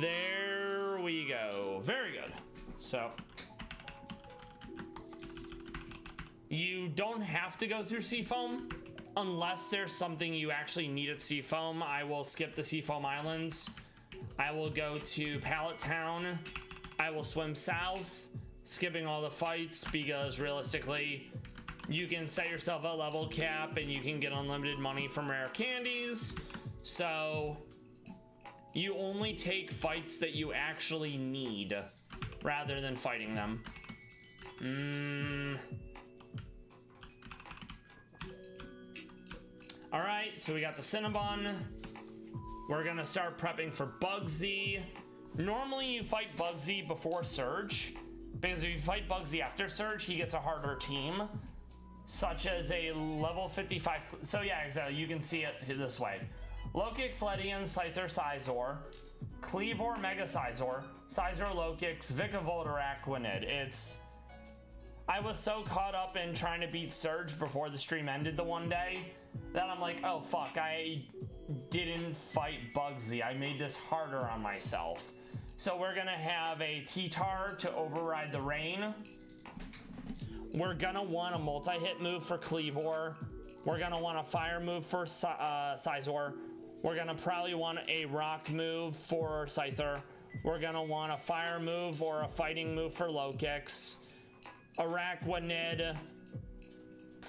there we go. Very good. So you don't have to go through Seafoam unless there's something you actually need at Seafoam. I will skip the Seafoam Islands. I will go to Pallet Town. I will swim south, skipping all the fights, because realistically, you can set yourself a level cap and you can get unlimited money from rare candies. So you only take fights that you actually need rather than fighting them. All right, so we got the Cinnabon. We're gonna start prepping for Bugsy. Normally you fight Bugsy before Surge, because if you fight Bugsy after Surge, he gets a harder team, such as a level 55. So yeah, exactly, you can see it this way. Lokix, Ledian, Scyther, Sizor, Cleavor, Mega Sizor, Sizor, Lokix, Vikavolt, Araquanid. I was so caught up in trying to beat Surge before the stream ended the one day that I'm like, oh fuck, I didn't fight Bugsy. I made this harder on myself. So we're gonna have a T-Tar to override the rain. We're gonna want a multi-hit move for Cleavor. We're gonna want a fire move for Sizor. We're gonna probably want a rock move for Scyther. We're gonna want a fire move or a fighting move for Lokix. Araquanid,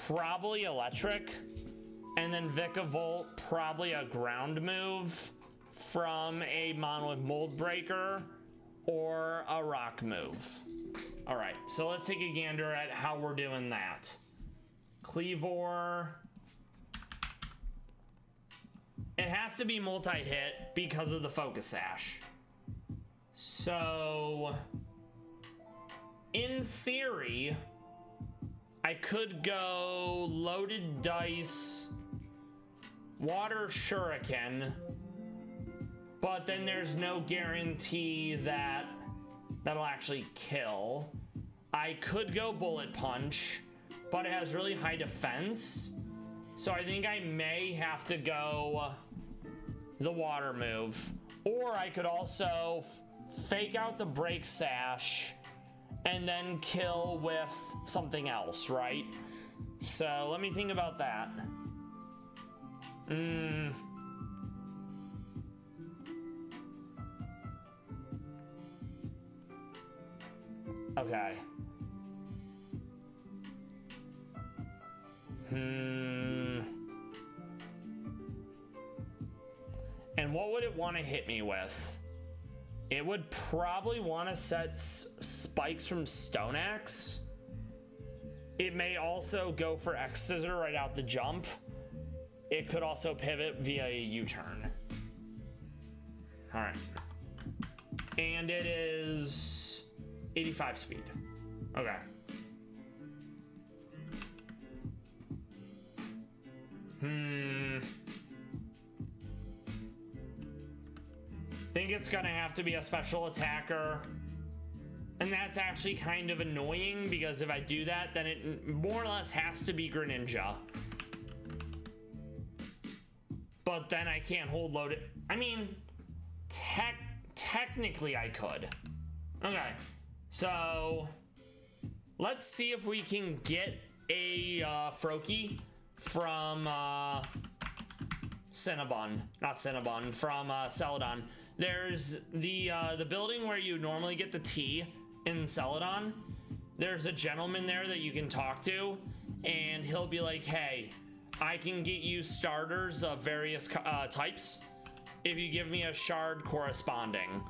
probably electric. And then Vikavolt, probably a ground move from a Mon with Mold Breaker or a rock move. All right, so let's take a gander at how we're doing that. Cleavor. It has to be multi-hit because of the Focus Sash. So, in theory, I could go loaded dice, water shuriken, but then there's no guarantee that that'll actually kill. I could go bullet punch, but it has really high defense, so I think I may have to go the water move. Or I could also fake out the break sash and then kill with something else, right? So let me think about that. Okay. And what would it want to hit me with? It would probably want to set spikes from Stone Axe. It may also go for X Scissor right out the jump. It could also pivot via a U-turn. All right. And it is 85 speed. Okay. Think it's gonna have to be a special attacker. And that's actually kind of annoying because if I do that, then it more or less has to be Greninja. But then I can't hold loaded. I mean, technically I could. Okay, so let's see if we can get a Froakie from Cinnabon, not Cinnabon, from Celadon. There's the building where you normally get the tea in Celadon. There's a gentleman there that you can talk to, and he'll be like, hey, I can get you starters of various types if you give me a shard corresponding.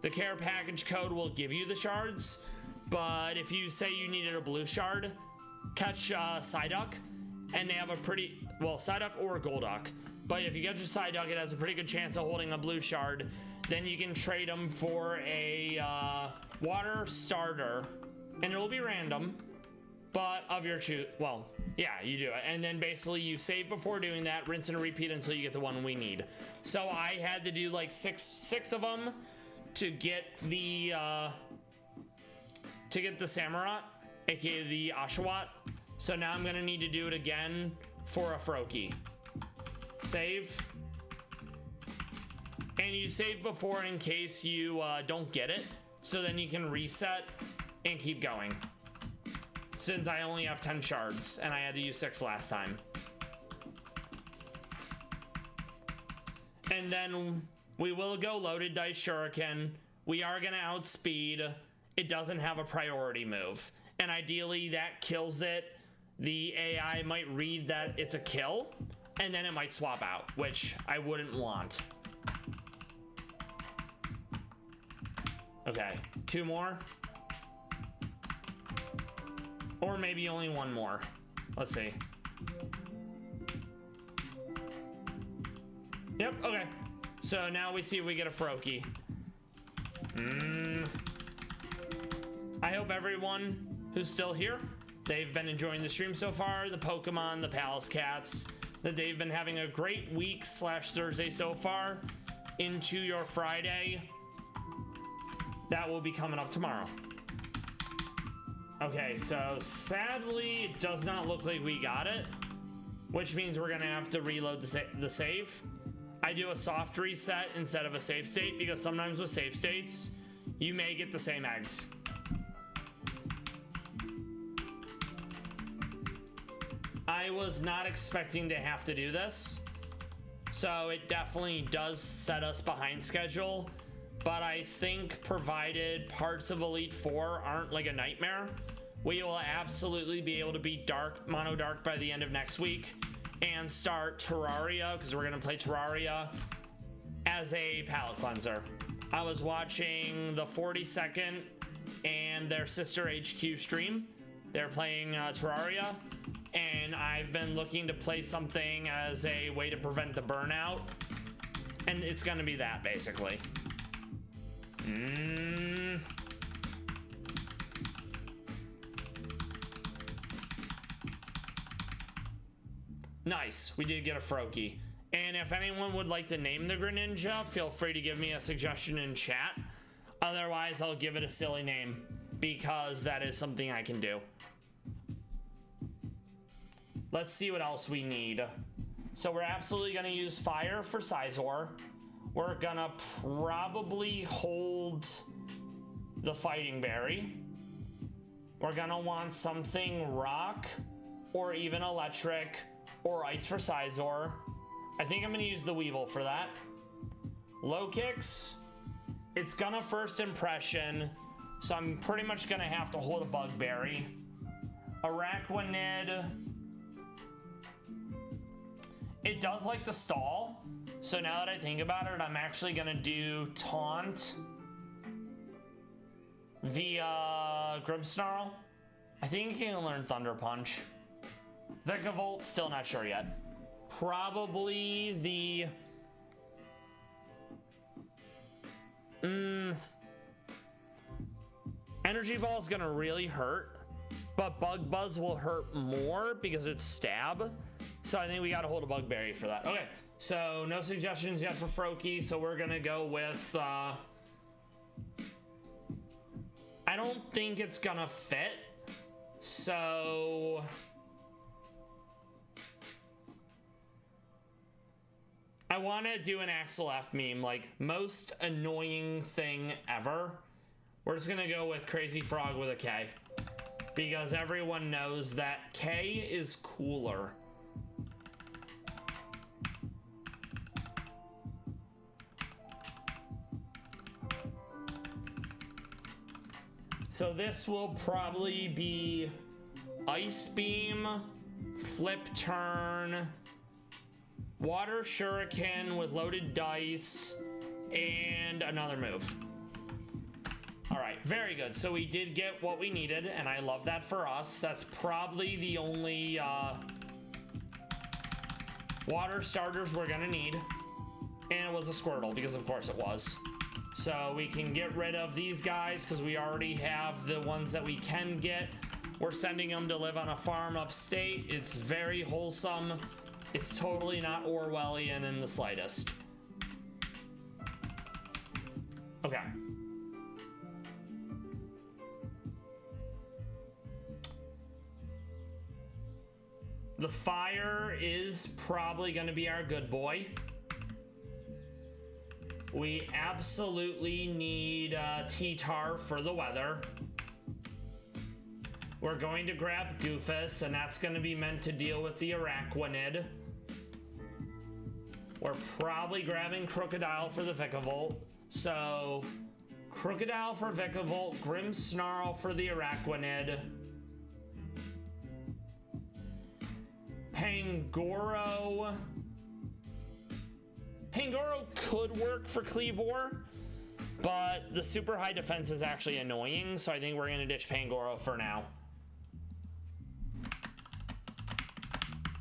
The care package code will give you the shards, but if you say you needed a blue shard, catch Psyduck, and they have a pretty, well, Psyduck or Golduck, but if you get your Psyduck, it has a pretty good chance of holding a blue shard. Then you can trade them for a water starter, and it will be random, but of your choose. Well, yeah, you do it, and then basically you save before doing that, rinse and repeat until you get the one we need. So I had to do like six of them to get the Samurott, aka the Oshawott. So now I'm gonna need to do it again for a Froakie. Save. And you save before in case you don't get it, so then you can reset and keep going. Since I only have 10 shards and I had to use 6 last time. And then we will go loaded dice shuriken. We are gonna outspeed. It doesn't have a priority move, and ideally that kills it. The AI might read that it's a kill, and then it might swap out, which I wouldn't want. Okay, 2 more. Or maybe only 1 more. Let's see. Yep, okay. So now we see if we get a Froakie. I hope everyone who's still here, they've been enjoying the stream so far, the Pokemon, the Pallas Cats, that they've been having a great week / Thursday so far into your Friday. That will be coming up tomorrow. Okay, so sadly, it does not look like we got it, which means we're gonna have to reload the save. I do a soft reset instead of a save state because sometimes with save states, you may get the same eggs. I was not expecting to have to do this, so it definitely does set us behind schedule, but I think provided parts of Elite Four aren't like a nightmare, we will absolutely be able to beat Mono Dark by the end of next week and start Terraria, because we're going to play Terraria as a palate cleanser. I was watching the 42nd and their sister HQ stream. They're playing Terraria, and I've been looking to play something as a way to prevent the burnout, and it's going to be that, basically. Nice, we did get a Froakie. And if anyone would like to name the Greninja, feel free to give me a suggestion in chat. Otherwise, I'll give it a silly name, because that is something I can do. Let's see what else we need. So we're absolutely gonna use fire for Sizor. We're gonna probably hold the Fighting Berry. We're gonna want something rock or even electric or ice for Sizor. I think I'm gonna use the Weevil for that. Low kicks, it's gonna first impression, so I'm pretty much gonna have to hold a Bug Berry. Araquanid, it does like the stall, so now that I think about it, I'm actually gonna do Taunt via Grimmsnarl. I think you can learn Thunder Punch. Vikavolt, still not sure yet. Probably the... Energy Ball is gonna really hurt, but Bug Buzz will hurt more because it's Stab. So I think we gotta hold a Bug Berry for that. Okay, so no suggestions yet for Froakie, so we're gonna go with... I don't think it's gonna fit, so... I want to do an Axel F meme, like most annoying thing ever. We're just gonna go with Crazy Frog with a K, because everyone knows that K is cooler. So this will probably be Ice Beam, Flip Turn, Water Shuriken with loaded dice, and another move. All right, very good. So we did get what we needed, and I love that for us. That's probably the only water starters we're gonna need. And it was a Squirtle, because of course it was. So we can get rid of these guys, because we already have the ones that we can get. We're sending them to live on a farm upstate. It's very wholesome. It's totally not Orwellian in the slightest. Okay. The fire is probably going to be our good boy. We absolutely need T-Tar for the weather. We're going to grab Goofus, and that's going to be meant to deal with the Araquanid. We're probably grabbing Crocodile for the Vikavolt. So, Crocodile for Vikavolt, Grimmsnarl for the Araquanid. Pangoro. Pangoro could work for Kleavor, but the super high defense is actually annoying, so I think we're going to ditch Pangoro for now.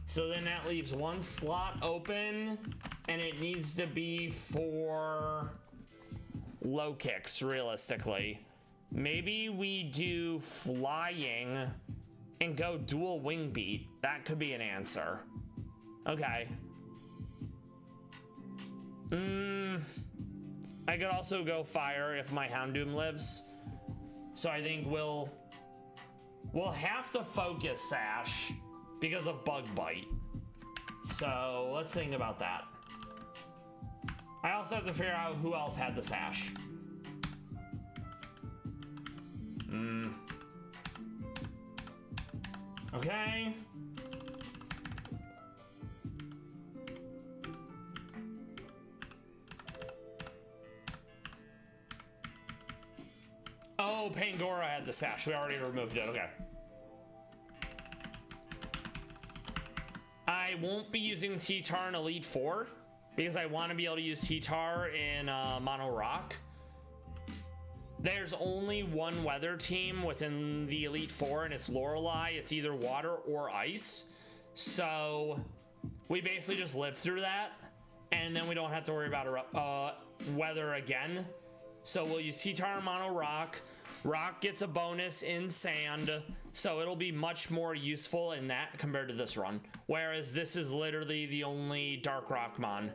So then that leaves one slot open, and it needs to be for low kicks, realistically. Maybe we do flying and go dual wing beat. That could be an answer. Okay. I could also go fire if my Houndoom lives. So I think we'll have to focus Sash because of Bug Bite. So let's think about that. I also have to figure out who else had the Sash. Okay. Oh, Pangoro had the Sash. We already removed it. Okay. I won't be using T-Tar in Elite Four because I want to be able to use T-Tar in Mono Rock. There's only one weather team within the Elite Four, and it's Lorelei. It's either water or ice. So we basically just live through that, and then we don't have to worry about weather again. So we'll use T-Tar in Mono Rock. Rock gets a bonus in Sand, so it'll be much more useful in that compared to this run. Whereas this is literally the only Dark Rockmon,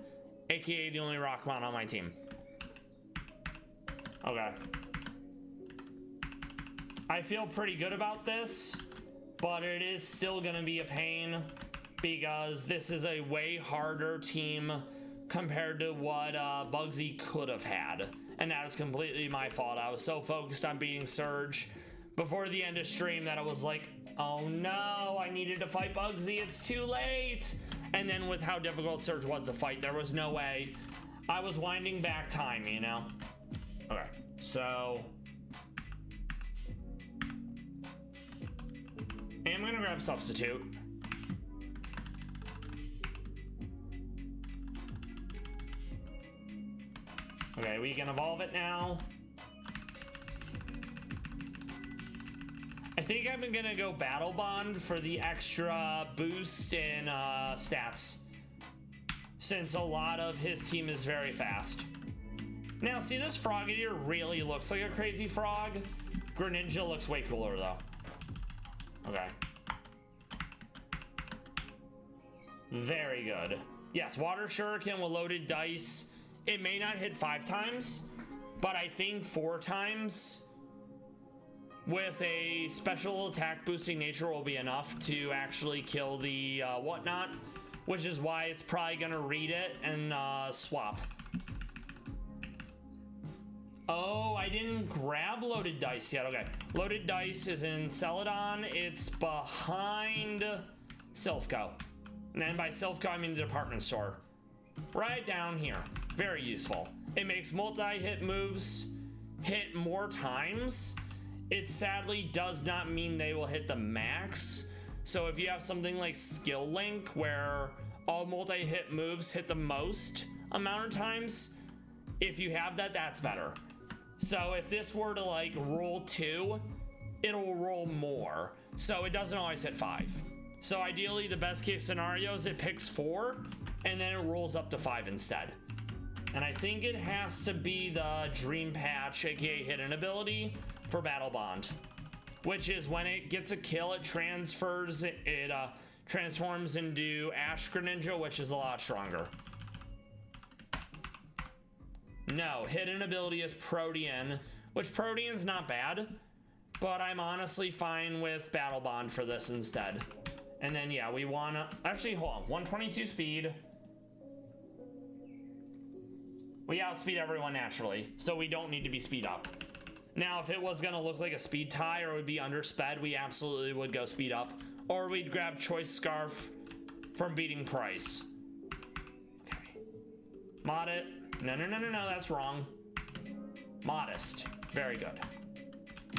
aka the only Rockmon on my team. Okay. I feel pretty good about this, but it is still gonna be a pain because this is a way harder team compared to what Bugsy could have had. And that is completely my fault. I was so focused on beating Surge before the end of stream that I was like, oh no, I needed to fight Bugsy, it's too late. And then with how difficult Surge was to fight, there was no way. I was winding back time, you know? Okay, so I'm gonna grab Substitute. Okay, we can evolve it now. I think I'm gonna go Battle Bond for the extra boost in stats, since a lot of his team is very fast. Now, see, this Frogadier really looks like a crazy frog. Greninja looks way cooler, though. Okay. Very good. Yes, Water Shuriken with loaded dice. It may not hit 5 times, but I think 4 times with a special attack boosting nature will be enough to actually kill the whatnot, which is why it's probably gonna read it and swap. Oh, I didn't grab loaded dice yet. Okay, loaded dice is in Celadon. It's behind Silphco. And then by Silphco, I mean the department store. Right down here. Very useful. It makes multi-hit moves hit more times. It sadly does not mean they will hit the max. So if you have something like Skill Link where all multi-hit moves hit the most amount of times, if you have that, that's better. So if this were to like roll 2, it'll roll more. So it doesn't always hit 5. So ideally the best case scenario is it picks 4 and then it rolls up to 5 instead. And I think it has to be the Dream Patch, aka Hidden Ability, for Battle Bond, which is when it gets a kill, it transforms into Ash Greninja, which is a lot stronger. No, Hidden Ability is Protean, which Protean's not bad, but I'm honestly fine with Battle Bond for this instead. And then yeah, we wanna actually hold on, 122 speed. We outspeed everyone naturally, so we don't need to be speed up. Now, if it was gonna look like a speed tie or would be undersped, we absolutely would go speed up. Or we'd grab Choice Scarf from beating Price. Okay. Mod it. No, that's wrong. Modest. Very good.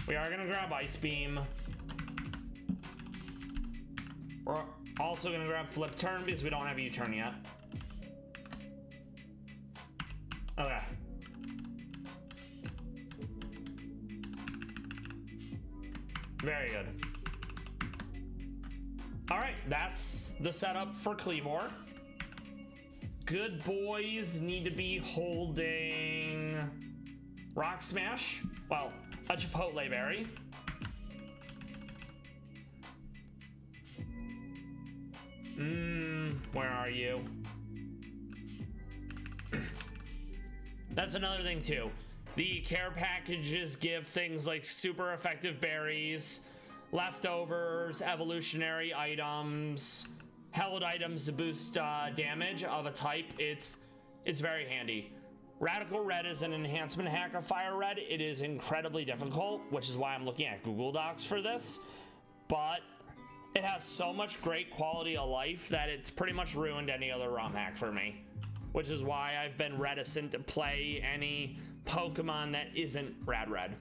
We are gonna grab Ice Beam. We're also gonna grab Flip Turn because we don't have U-Turn yet. Okay. Very good. All right, that's the setup for Cleavor. Good boys need to be holding Rock Smash. Well, a Chipotle Berry. Where are you? That's another thing too. The care packages give things like super effective berries, leftovers, evolutionary items, held items to boost damage of a type. It's very handy. Radical Red is an enhancement hack of Fire Red. It is incredibly difficult, which is why I'm looking at Google Docs for this. But it has so much great quality of life that it's pretty much ruined any other ROM hack for me. Which is why I've been reticent to play any Pokemon that isn't Rad Red.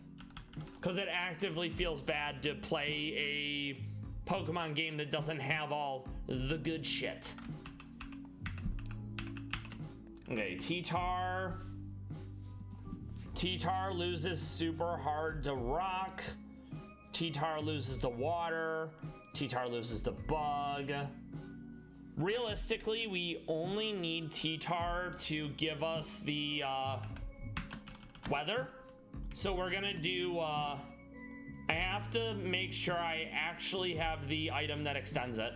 Because it actively feels bad to play a Pokemon game that doesn't have all the good shit. Okay, T-Tar. T-Tar loses super hard to rock. T-Tar loses to water. T-Tar loses to bug. Realistically, we only need T-Tar to give us the weather. So we're gonna do, I have to make sure I actually have the item that extends it.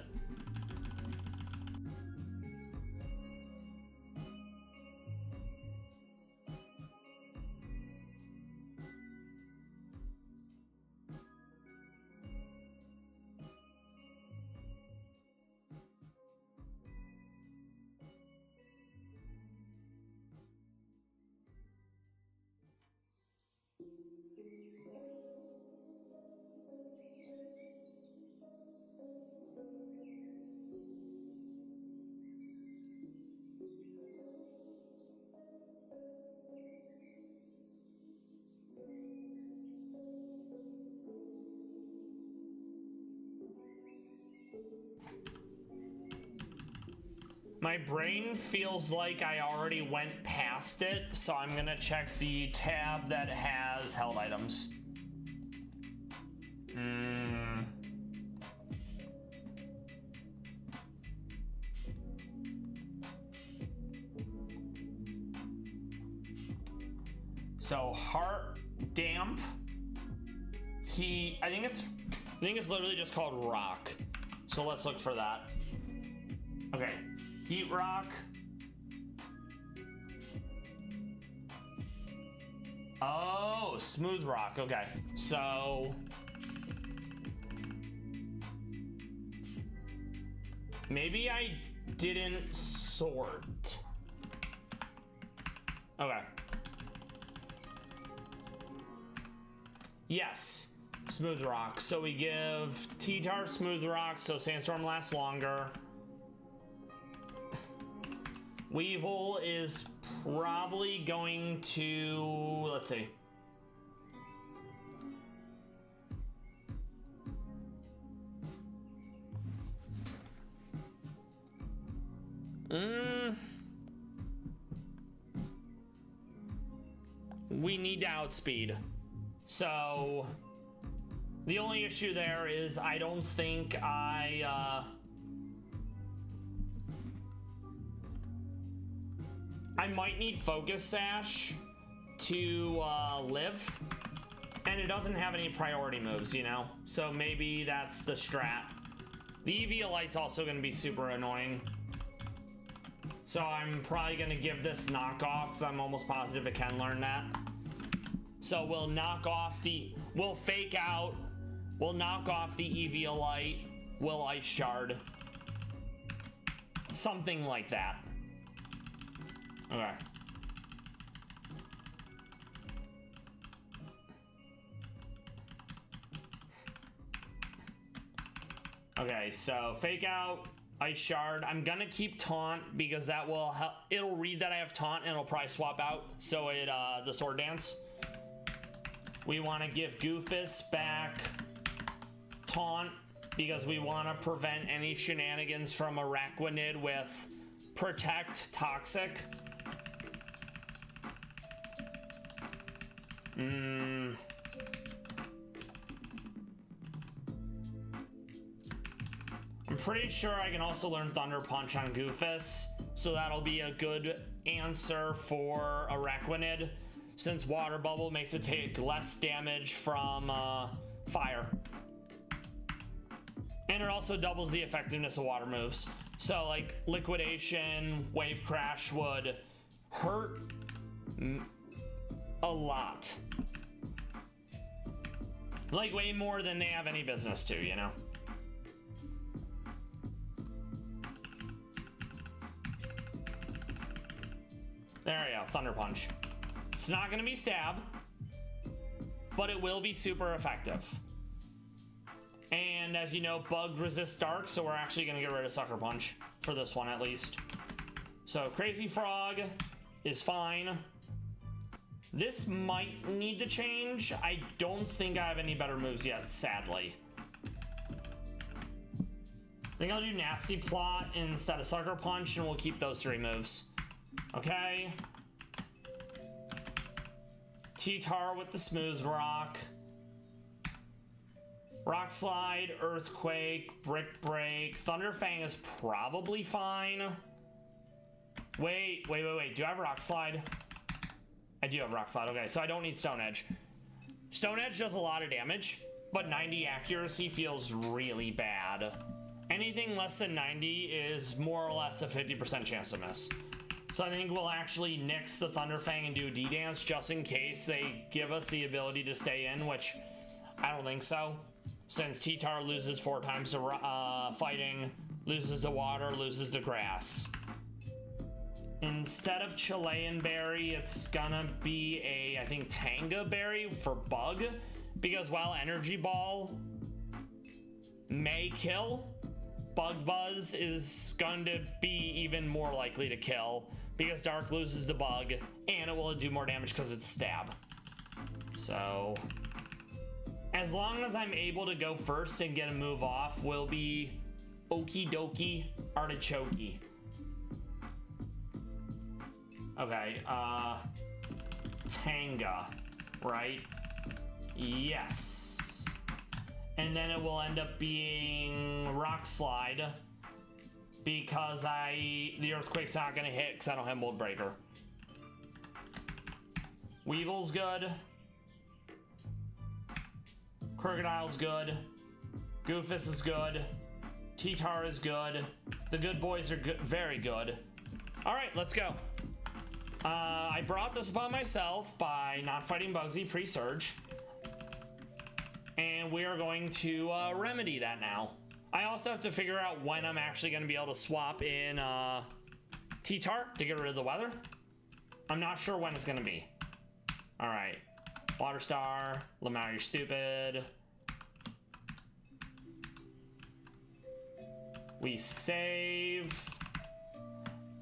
My brain feels like I already went past it, so I'm gonna check the tab that has held items. So Heart Damp. I think it's literally just called Rock. So let's look for that. Okay. Heat Rock. Oh, Smooth Rock. Okay. So maybe I didn't sort. Okay. Yes. Smooth Rock. So we give T-Tar Smooth Rock so Sandstorm lasts longer. Weevil is probably going to, let's see. We need to outspeed. So the only issue there is I don't think I might need Focus Sash to live, and it doesn't have any priority moves, you know? So maybe that's the strat. The Eviolite's also going to be super annoying. So I'm probably going to give this knockoff because I'm almost positive it can learn that. So we'll knock off the... We'll fake out. We'll knock off the Eviolite. We'll Ice Shard. Something like that. Okay. Okay, so fake out, ice shard. I'm gonna keep taunt because that will help. It'll read that I have taunt and it'll probably swap out. So it the sword dance. We want to give Goofus back taunt because we want to prevent any shenanigans from Araquanid with protect toxic. I'm pretty sure I can also learn Thunder Punch on Goofus, so that'll be a good answer for Araquanid, since Water Bubble makes it take less damage from fire. And it also doubles the effectiveness of water moves. So like Liquidation, Wave Crash would hurt a lot. Like way more than they have any business to, you know? There we go, Thunder Punch. It's not gonna be stab, but it will be super effective. And as you know, Bug resists Dark, so we're actually gonna get rid of Sucker Punch for this one at least. So Crazy Frog is fine. This might need to change. I don't think I have any better moves yet, sadly. I think I'll do Nasty Plot instead of Sucker Punch, and we'll keep those 3 moves. Okay. T-Tar with the Smooth Rock. Rock Slide, Earthquake, Brick Break. Thunder Fang is probably fine. Wait. Do I have Rock Slide? I do have Rock Slide. Okay, so I don't need Stone Edge. Stone Edge does a lot of damage, but 90 accuracy feels really bad. Anything less than 90 is more or less a 50% chance to miss. So I think we'll actually nix the Thunder Fang and do D-Dance just in case they give us the ability to stay in, which I don't think so. Since T-Tar loses 4 times to fighting, loses to water, loses to grass. Instead of Chilean Berry, it's gonna be a, I think, Tanga Berry for Bug. Because while Energy Ball may kill, Bug Buzz is going to be even more likely to kill. Because Dark loses to Bug, and it will do more damage because it's Stab. So as long as I'm able to go first and get a move off, we'll be okie dokie artichokey. Okay, Tanga, right? Yes. And then it will end up being Rock Slide because the Earthquake's not gonna hit because I don't have Mold Breaker. Weevil's good. Crocodile's good. Goofus is good. T-Tar is good. The good boys are good, very good. All right, let's go. I brought this upon myself by not fighting Bugsy pre-surge. And we are going to remedy that now. I also have to figure out when I'm actually going to be able to swap in T-Tar to get rid of the weather. I'm not sure when it's going to be. All right. Water Star, Lamau, you're stupid. We save.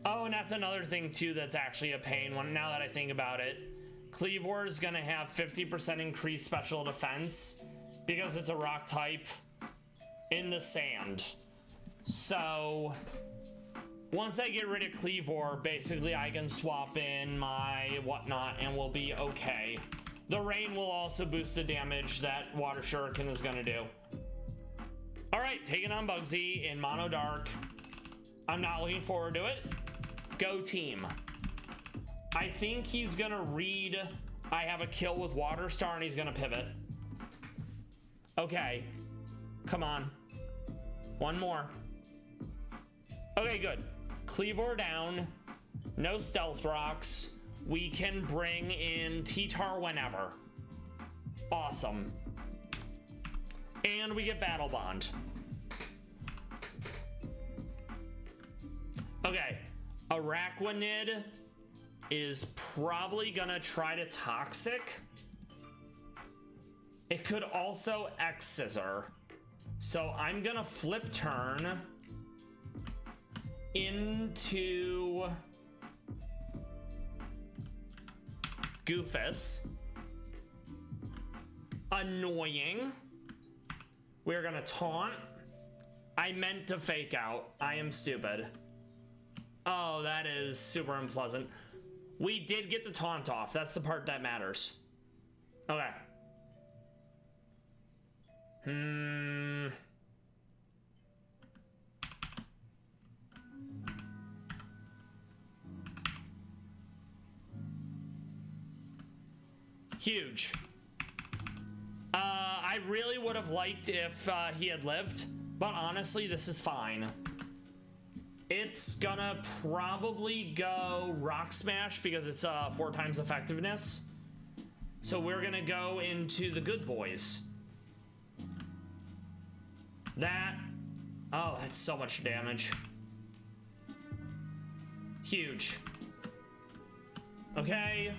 Oh, and that's another thing too that's actually a pain one now that I think about it. Cleavor is gonna have 50% increased special defense because it's a rock type in the sand. So once I get rid of Cleavor, basically I can swap in my whatnot and we'll be okay. The rain will also boost the damage that Water Shuriken is gonna do. All right, taking on Bugsy in Mono Dark. I'm not looking forward to it. Go team. I think he's gonna read I have a kill with Water Star and he's gonna pivot. Okay, come on. One more. Okay, good. Cleavor down. No stealth rocks. We can bring in T-Tar whenever. Awesome. And we get Battle Bond. Okay. Araquanid is probably gonna try to Toxic. It could also X-Scissor. So I'm gonna flip turn into Goofus. Annoying. We're gonna taunt. I meant to fake out. I am stupid. Oh, that is super unpleasant. We did get the taunt off. That's the part that matters. Okay. Huge. I really would have liked if he had lived, but honestly, this is fine. It's gonna probably go Rock Smash because it's 4 times effectiveness. So we're gonna go into the good boys. Oh, that's so much damage. Huge. Okay.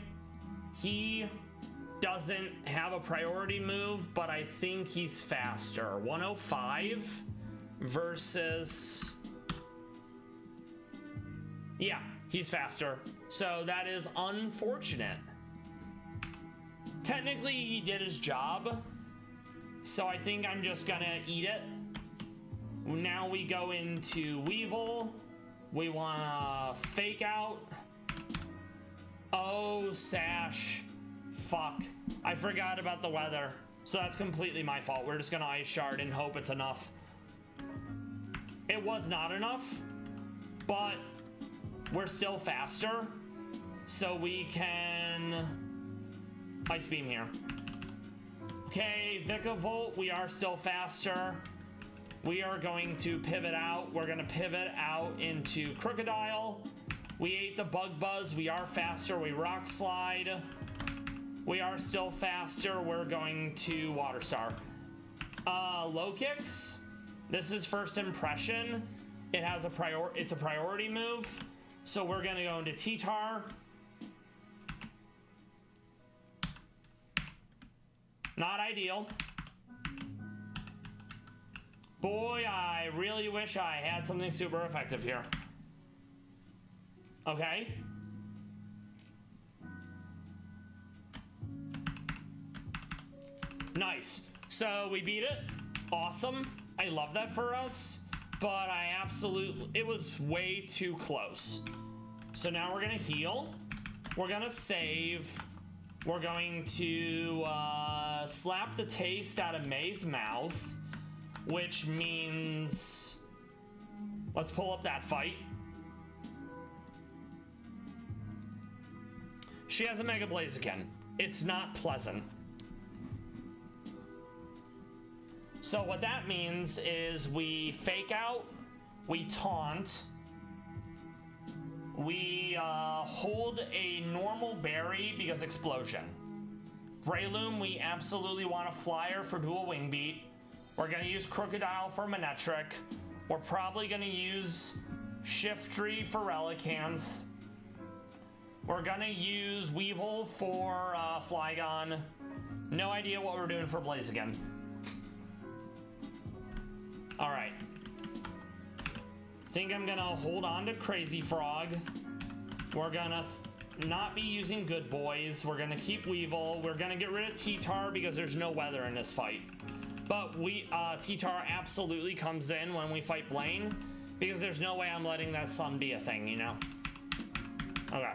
He doesn't have a priority move, but I think he's faster. 105 versus... Yeah, he's faster. So that is unfortunate. Technically, he did his job. So I think I'm just gonna eat it. Now we go into Weevil. We wanna fake out. Oh, Sash. Fuck. I forgot about the weather. So that's completely my fault. We're just gonna Ice Shard and hope it's enough. It was not enough, but we're still faster. So we can Ice Beam here. Okay, Vikavolt, we are still faster. We are going to pivot out. We're gonna pivot out into Crocodile. We ate the Bug Buzz. We are faster. We Rock Slide. We are still faster. We're going to Water Star. Low Kicks. This is first impression. It has it's a priority move. So we're gonna go into T-Tar. Not ideal. Boy, I really wish I had something super effective here. Okay. Nice. So we beat it. Awesome. I love that for us. But it was way too close. So now we're gonna heal. We're gonna save. We're going to slap the taste out of May's mouth, which means let's pull up that fight. She has a Mega Blaziken. It's not pleasant. So what that means is we fake out, we taunt, we hold a normal berry because explosion. Breloom, we absolutely want a flyer for dual wing beat. We're gonna use Crocodile for Manectric. We're probably gonna use Shiftry for Relicanth. We're gonna use Weevil for Flygon. No idea what we're doing for Blaziken. All right. Think I'm gonna hold on to Crazy Frog. We're gonna not be using Good Boys. We're gonna keep Weevil. We're gonna get rid of T-Tar because there's no weather in this fight. But T-Tar absolutely comes in when we fight Blaine because there's no way I'm letting that sun be a thing, you know? Okay.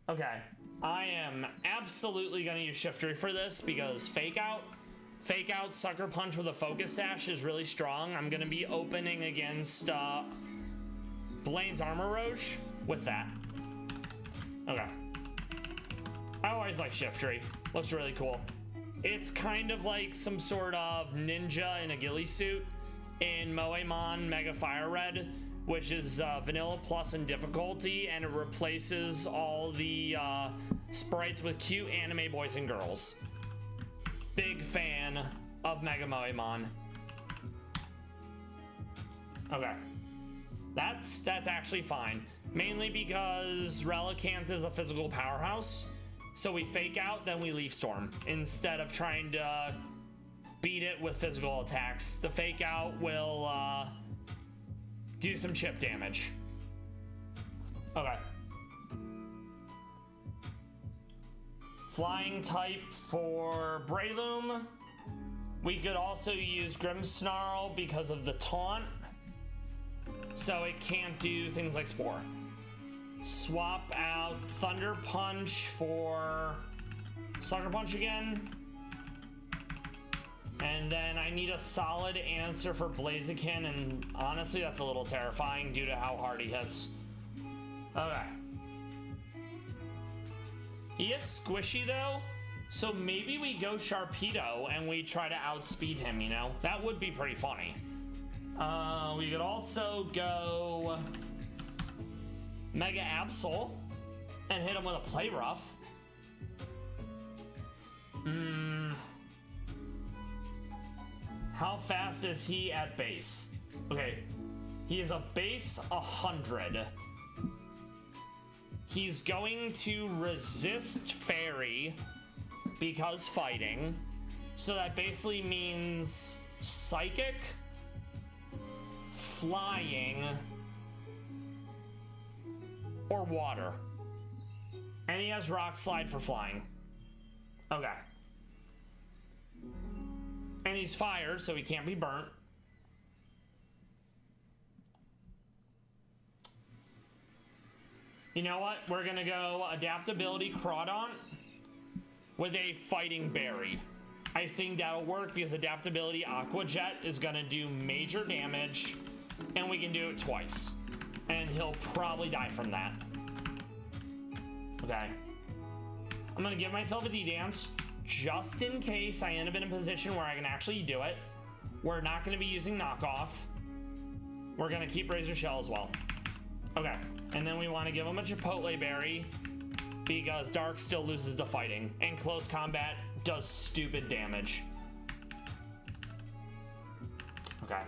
Okay, I am absolutely gonna use Shiftry for this because Fake Out, Sucker Punch with a Focus Sash is really strong. I'm gonna be opening against Blaine's Armor Roche with that. Okay. I always like Shiftry. Looks really cool. It's kind of like some sort of ninja in a ghillie suit in Moemon Mega Fire Red, which is vanilla plus in difficulty, and it replaces all the sprites with cute anime boys and girls. big fan of Megamoemon. Okay. That's actually fine. Mainly because Relicanth is a physical powerhouse. So we fake out, then we leaf storm. Instead of trying to beat it with physical attacks. The fake out will do some chip damage. Okay. Flying type for Breloom. We could also use Grimmsnarl because of the taunt. So it can't do things like Spore. Swap out Thunder Punch for Sucker Punch again. And then I need a solid answer for Blaziken, and honestly that's a little terrifying due to how hard he hits. Okay. He is squishy though, so maybe we go Sharpedo and we try to outspeed him, you know? That would be pretty funny. We could also go Mega Absol and hit him with a Play Rough. How fast is he at base? Okay, he is a base 100. He's going to resist Fairy because fighting. So that basically means Psychic, Flying, or Water. And he has Rock Slide for flying. Okay. And he's fire, so he can't be burnt. You know what? We're gonna go Adaptability Crawdaunt with a Fighting Berry. I think that'll work because Adaptability Aqua Jet is gonna do major damage, and we can do it twice. And he'll probably die from that. Okay. I'm gonna give myself a D-Dance just in case I end up in a position where I can actually do it. We're not gonna be using Knockoff. We're gonna keep Razor Shell as well. Okay, and then we wanna give him a Chipotle Berry because Dark still loses to fighting, and Close Combat does stupid damage. Okay.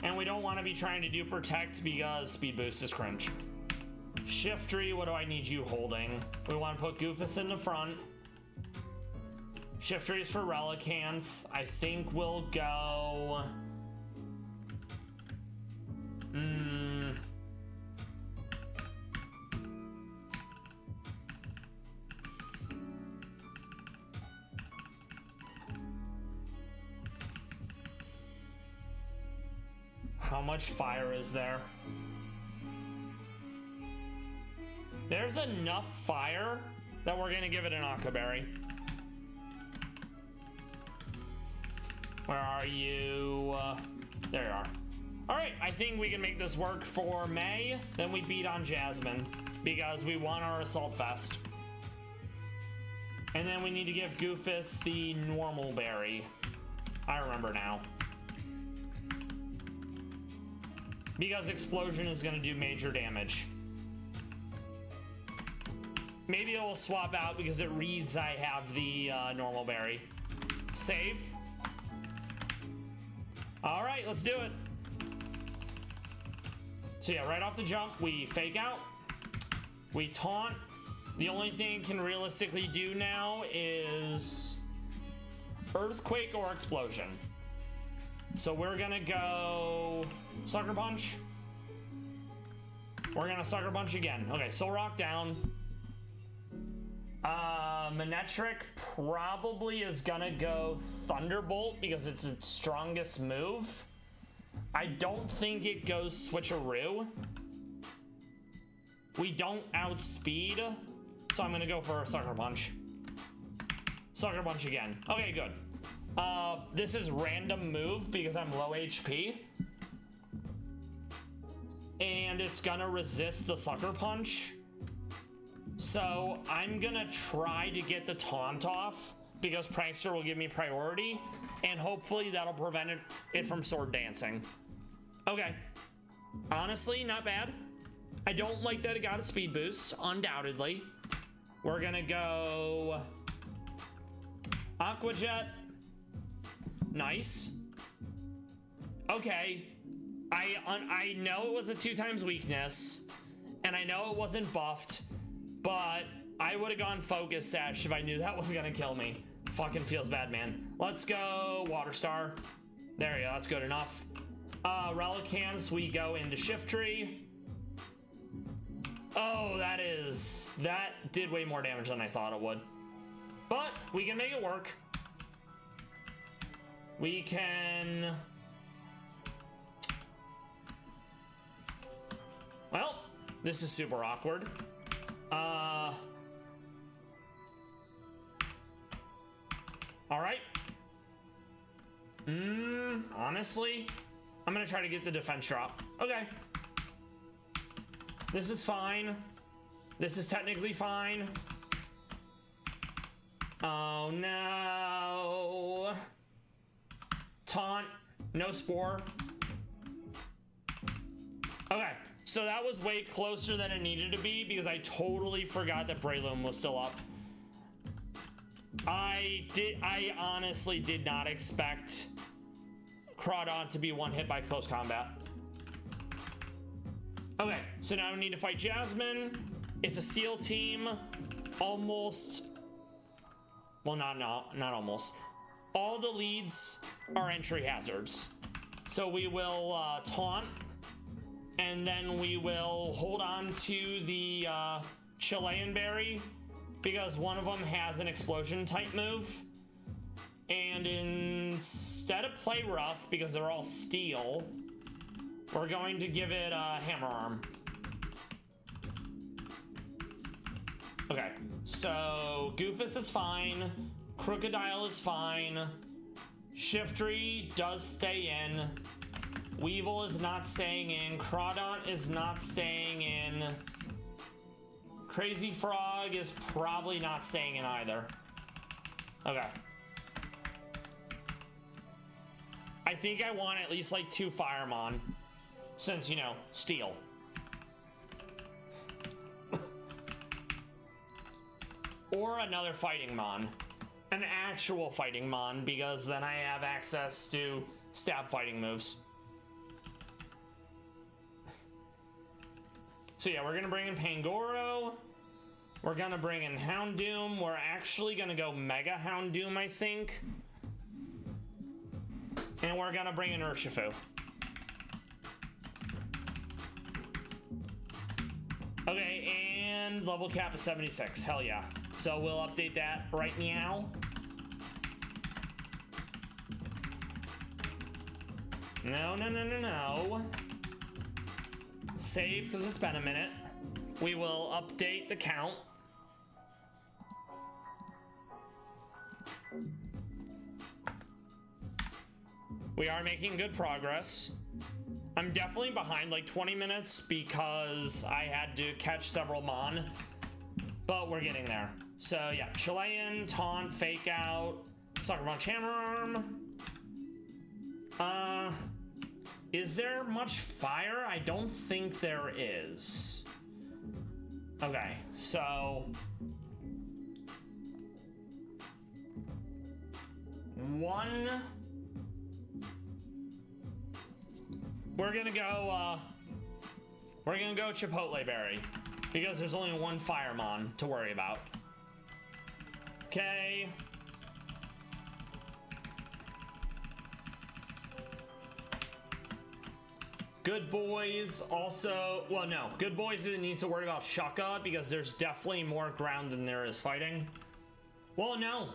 And we don't wanna be trying to do Protect because Speed Boost is cringe. Shiftry, what do I need you holding? We wanna put Goofus in the front. Shiftry is for Relicanth. I think we'll go... How much fire is there? There's enough fire that we're gonna give it an Aqua Berry. Where are you? There you are. All right, I think we can make this work for May. Then we beat on Jasmine because we want our Assault Vest. And then we need to give Goofus the normal berry. I remember now. Because Explosion is gonna do major damage. Maybe it will swap out because it reads I have the normal berry. Save. All right, let's do it. So yeah, right off the jump, we fake out, we taunt. The only thing it can realistically do now is Earthquake or Explosion. So we're gonna go Sucker Punch. We're gonna Sucker Punch again. Okay, Soul Rock down. Manectric probably is gonna go Thunderbolt because it's its strongest move. I don't think it goes Switcheroo. We don't outspeed, so I'm gonna go for a Sucker Punch. Sucker Punch again. Okay, good. This is random move because I'm low HP. And it's gonna resist the Sucker Punch. So I'm gonna try to get the taunt off because Prankster will give me priority, and hopefully that'll prevent it from sword dancing. Okay, honestly, not bad. I don't like that it got a speed boost, undoubtedly. We're gonna go Aqua Jet. Nice. Okay. I know it was a 2x weakness, and I know it wasn't buffed, but I would have gone Focus Sash if I knew that was gonna kill me. Fucking feels bad, man. Let's go Water Star. There you go, that's good enough. Relicants, we go into Shiftry. Oh, that did way more damage than I thought it would. But we can make it work. We can... Well, this is super awkward. All right. Honestly, I'm gonna try to get the defense drop. Okay. This is fine. This is technically fine. Oh no. Taunt, no Spore. Okay, so that was way closer than it needed to be because I totally forgot that Breloom was still up. I honestly did not expect Crawdon to be one hit by close combat. Okay, so now we need to fight Jasmine. It's a steel team. Almost. Well, not almost. All the leads are entry hazards. So we will taunt, and then we will hold on to the Chilean Berry because one of them has an explosion type move. And instead of Play Rough, because they're all steel, we're going to give it a Hammer Arm. Okay, so Goofus is fine. Crocodile is fine. Shiftry does stay in. Weevil is not staying in. Crawdon is not staying in. Crazy Frog is probably not staying in either. Okay. I think I want at least like 2 Firemon, since, you know, steel. Or another Fighting Mon. An actual Fighting Mon, because then I have access to stab fighting moves. So yeah, we're gonna bring in Pangoro. We're gonna bring in Houndoom. We're actually gonna go Mega Houndoom, I think. And we're gonna bring in Urshifu. Okay, and level cap is 76. Hell yeah. So we'll update that right now. No. Save, because it's been a minute. We will update the count. We are making good progress. I'm definitely behind like 20 minutes because I had to catch several Mon, but we're getting there. So yeah, Chilean, Taunt, Fake Out, Sucker Punch, Hammer Arm. Is there much fire? I don't think there is. Okay, so one. We're gonna go Chipotle Berry because there's only one Firemon to worry about. Okay. Good Boys also, well no, Good Boys needs to worry about Shaka because there's definitely more ground than there is fighting. Well, no.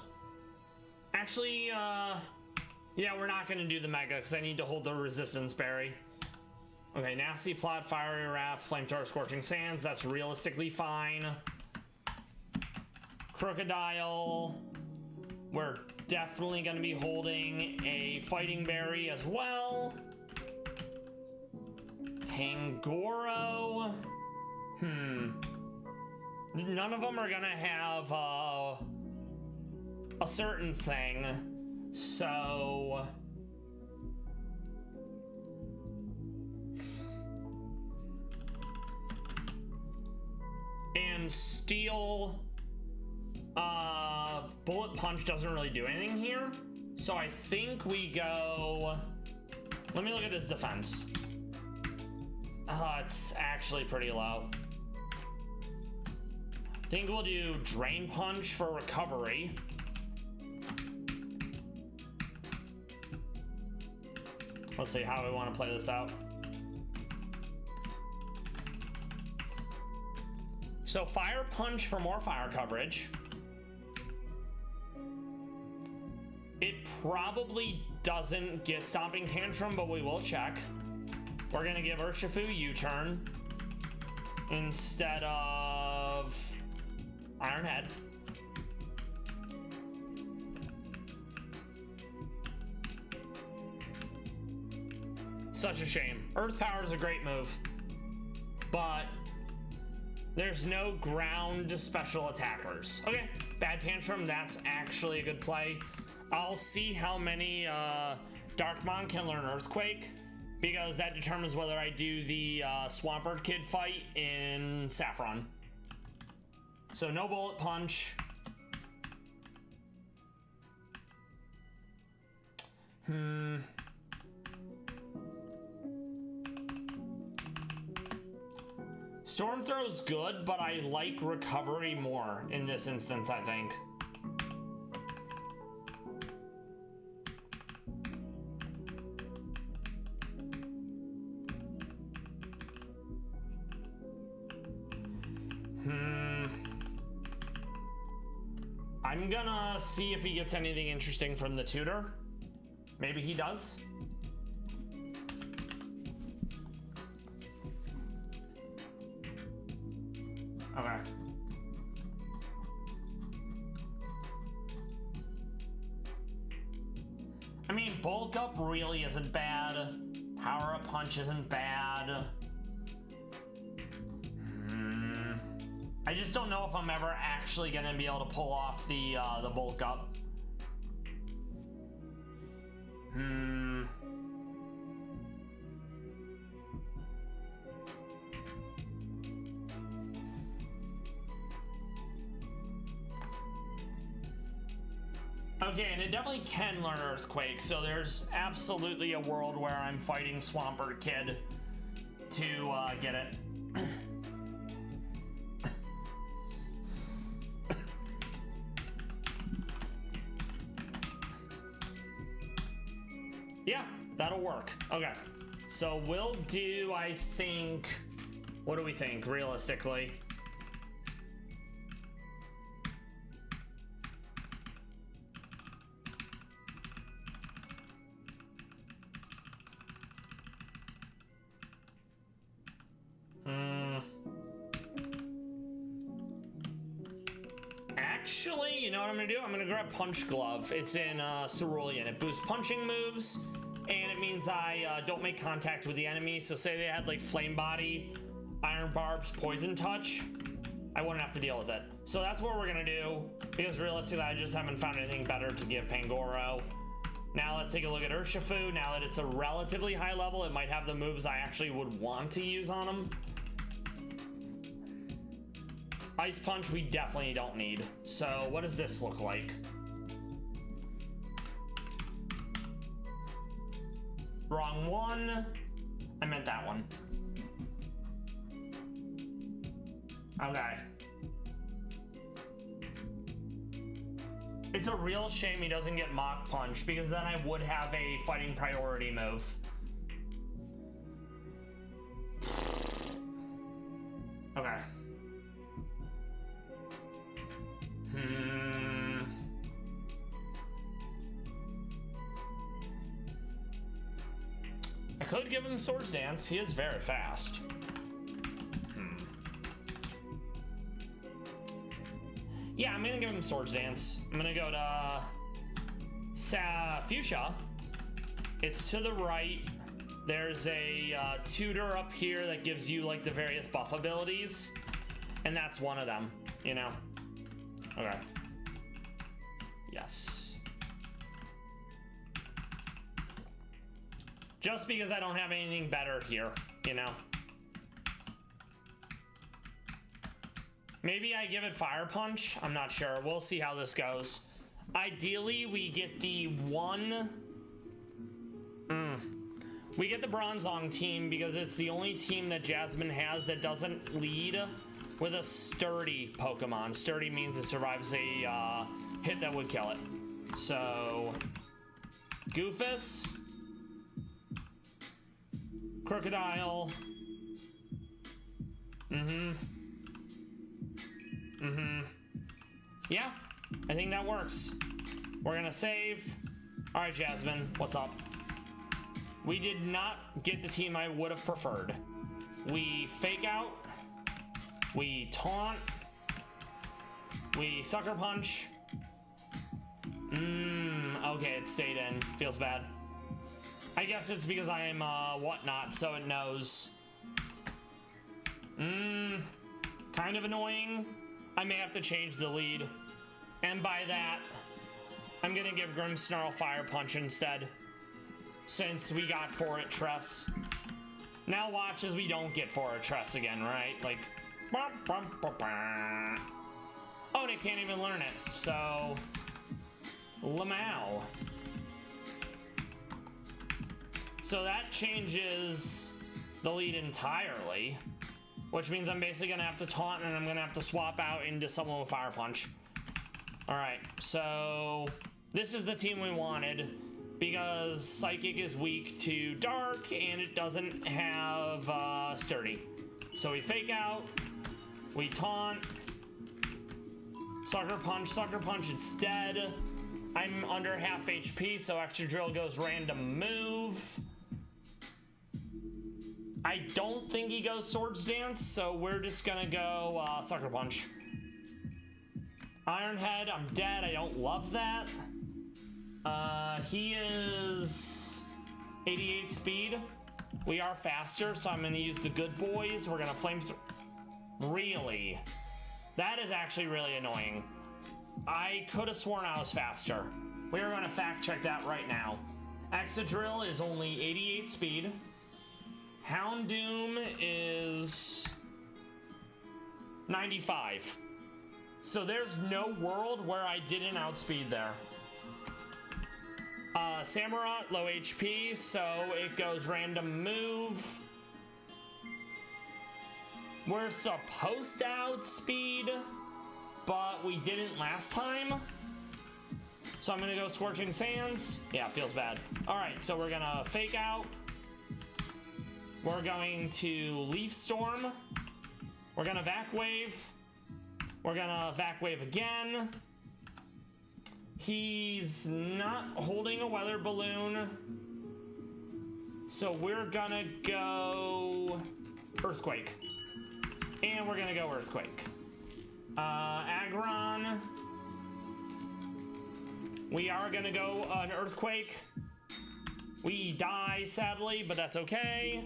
Actually, yeah, we're not gonna do the Mega because I need to hold the Resistance Berry. Okay, Nasty Plot, Fiery Wrath, Flamethrower, Scorching Sands, that's realistically fine. Crocodile, we're definitely gonna be holding a Fighting Berry as well. Pangoro, none of them are gonna have a certain thing, so and Steel, Bullet Punch doesn't really do anything here. So I think we go... Let me look at this defense. It's actually pretty low. I think we'll do Drain Punch for recovery. Let's see how we want to play this out. So Fire Punch for more fire coverage. It probably doesn't get Stomping Tantrum, but we will check. We're gonna give Urshifu U-turn instead of Iron Head. Such a shame. Earth Power is a great move, but there's no ground special attackers. Okay, Bad Tantrum, that's actually a good play. I'll see how many Darkmon can learn Earthquake, because that determines whether I do the Swampert Kid fight in Saffron. So no Bullet Punch. Storm Throw's good, but I like recovery more in this instance, I think. I'm gonna see if he gets anything interesting from the tutor. Maybe he does. Okay. I mean, Bulk Up really isn't bad. Power Up Punch isn't bad. I just don't know if I'm ever actually gonna be able to pull off the Bulk Up. Okay, and it definitely can learn Earthquake, so there's absolutely a world where I'm fighting Swampert Kid to get it. Yeah, that'll work. Okay, so we'll do, I think, what do we think, realistically? Actually, you know what I'm gonna do? I'm gonna grab Punch Glove. It's in Cerulean. It boosts punching moves, and it means I don't make contact with the enemy. So say they had like Flame Body, Iron Barbs, Poison Touch, I wouldn't have to deal with it. So that's what we're gonna do, because realistically I just haven't found anything better to give Pangoro. Now let's take a look at Urshifu. Now that it's a relatively high level, it might have the moves I actually would want to use on him. Ice Punch we definitely don't need. So what does this look like? Wrong one. I meant that one. Okay. It's a real shame he doesn't get Mach Punch, because then I would have a fighting priority move. Okay. I could give him Swords Dance. He is very fast. Yeah, I'm gonna give him Swords Dance. I'm gonna go to Fuchsia. It's to the right. There's a tutor up here that gives you like the various buff abilities, and that's one of them, you know? Okay. Yes. Just because I don't have anything better here, you know? Maybe I give it Fire Punch? I'm not sure. We'll see how this goes. Ideally, we get the one... We get the Bronzong team because it's the only team that Jasmine has that doesn't lead with a sturdy Pokemon. Sturdy means it survives a hit that would kill it. So, Goofus, Crocodile, yeah, I think that works. We're gonna save. All right, Jasmine, what's up? We did not get the team I would have preferred. We fake out, we taunt, we sucker punch. Okay, it stayed in. Feels bad. I guess it's because I am whatnot, so it knows. Kind of annoying. I may have to change the lead. And by that, I'm gonna give Grimmsnarl Fire Punch instead. Since we got Fortress. Now watch as we don't get Fortress again, right? Like, oh, and it can't even learn it. So, Meow. So that changes the lead entirely, which means I'm basically gonna have to taunt and I'm gonna have to swap out into someone with Fire Punch. All right, so this is the team we wanted because Psychic is weak to Dark and it doesn't have Sturdy. So we fake out, we taunt, Sucker Punch, it's dead. I'm under half HP, so Extra Drill goes random move. I don't think he goes Swords Dance, so we're just gonna go Sucker Punch. Iron Head, I'm dead, I don't love that. He is 88 speed. We are faster, so I'm gonna use the good boys. We're gonna flame really? That is actually really annoying. I could have sworn I was faster. We are gonna fact check that right now. Excadrill is only 88 speed. Houndoom is 95. So there's no world where I didn't outspeed there. Samurott, low HP, so it goes random move. We're supposed to outspeed, but we didn't last time. So I'm gonna go Scorching Sands. Yeah, feels bad. All right, so we're gonna fake out. We're going to Leaf Storm. We're gonna Vac Wave. We're gonna Vac Wave again. He's not holding a weather balloon. So we're gonna go Earthquake. And we're gonna go Earthquake. Aggron. We are gonna go an Earthquake. We die, sadly, but that's okay.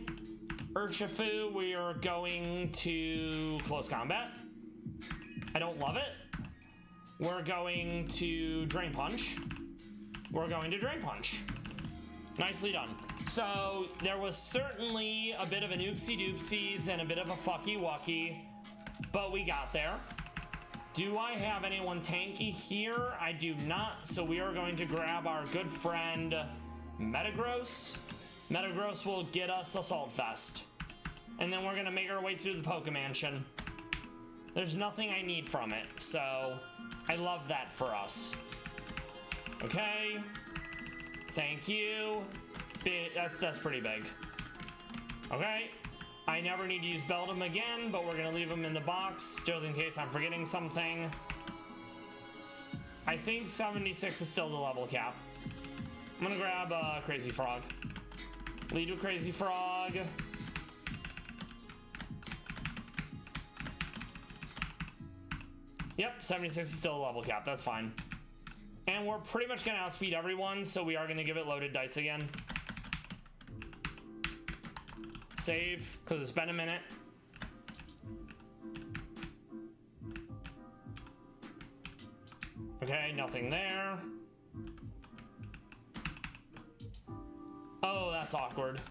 Urshifu, we are going to Close Combat. I don't love it. We're going to Drain Punch. We're going to Drain Punch. Nicely done. So there was certainly a bit of an oopsie doopsies and a bit of a fucky wucky, but we got there. Do I have anyone tanky here? I do not, so we are going to grab our good friend Metagross. Metagross will get us Assault Vest. And then we're gonna make our way through the Pokemansion. There's nothing I need from it, so I love that for us. Okay. Thank you. That's pretty big. Okay. I never need to use Beldum again, but we're gonna leave him in the box just in case I'm forgetting something. I think 76 is still the level cap. I'm gonna grab Crazy Frog. Lead with Crazy Frog. Yep, 76 is still a level cap, that's fine. And we're pretty much gonna outspeed everyone, so we are gonna give it loaded dice again. Save, because it's been a minute. Okay, nothing there. Oh, that's awkward.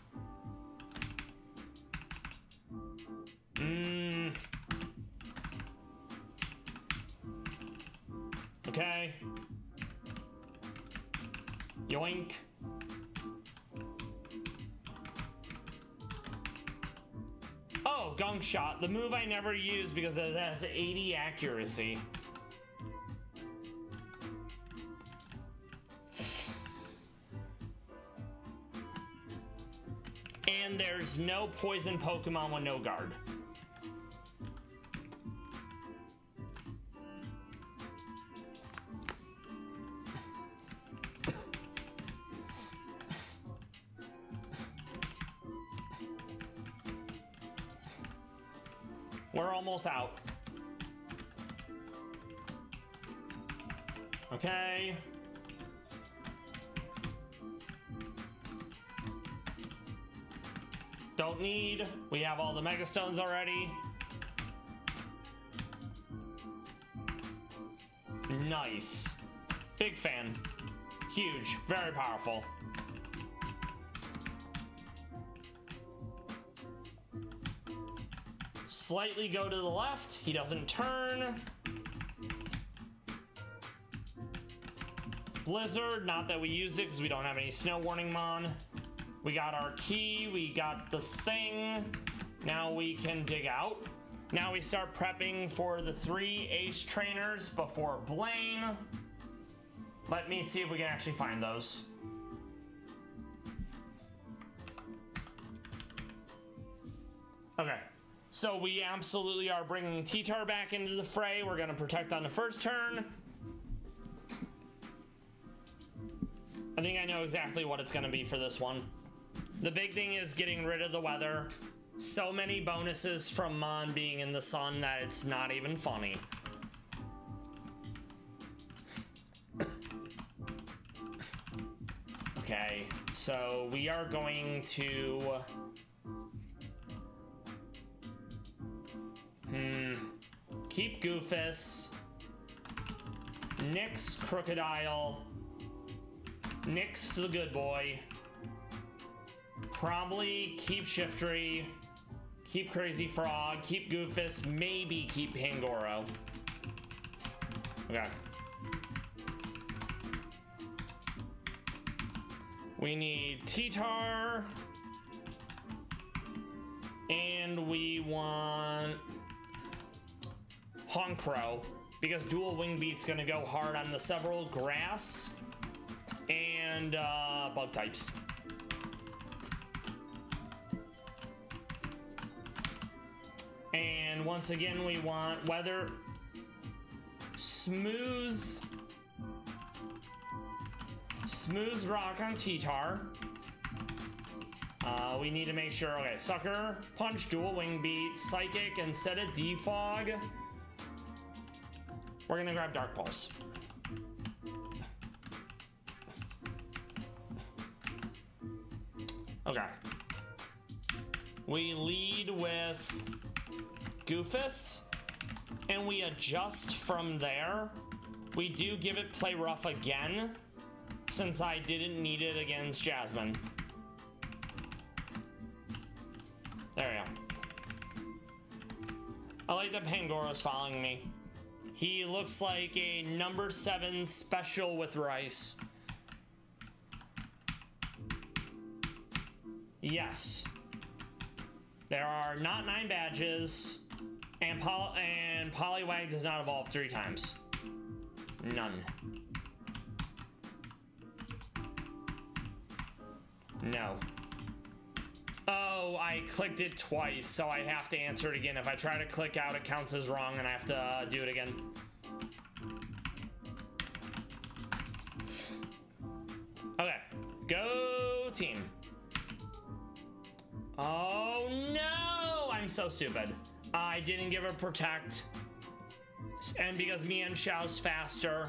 Okay. Yoink. Oh, gunk shot. The move I never use because it has 80 accuracy. And there's no poison Pokemon with no guard. We're almost out. Okay. Don't need. We have all the Mega Stones already. Nice. Big fan. Huge. Very powerful. Slightly go to the left. He doesn't turn. Blizzard. Not that we use it because we don't have any Snow Warning Mon. We got our key, we got the thing. Now we can dig out. Now we start prepping for the 3 ace trainers before Blaine. Let me see if we can actually find those. Okay, so we absolutely are bringing T-Tar back into the fray. We're gonna protect on the first turn. I think I know exactly what it's gonna be for this one. The big thing is getting rid of the weather. So many bonuses from Mon being in the sun that it's not even funny. Okay, so we are going to... keep Goofus. Nix Crocodile. Nix the good boy. Probably keep Shiftry, keep Crazy Frog, keep Goofus, maybe keep Pangoro. Okay. We need T-Tar. And we want Honchkrow, because Dual Wing Beat's gonna go hard on the several grass and bug types. And once again, we want weather, smooth rock on T-Tar. We need to make sure, okay, Sucker Punch, Dual Wing Beat, Psychic, instead of Defog, we're gonna grab Dark Pulse. Okay. We lead with Goofus, and we adjust from there. We do give it Play Rough again, since I didn't need it against Jasmine. There we go. I like that Pangoro's following me. He looks like a number 7 special with Rice. Yes. There are not 9 badges, and Poliwag does not evolve 3 times. None. No. Oh, I clicked it twice, so I have to answer it again. If I try to click out, it counts as wrong, and I have to do it again. Okay, go team. Oh no, I'm so stupid. I didn't give her Protect, and because Meownwell's faster,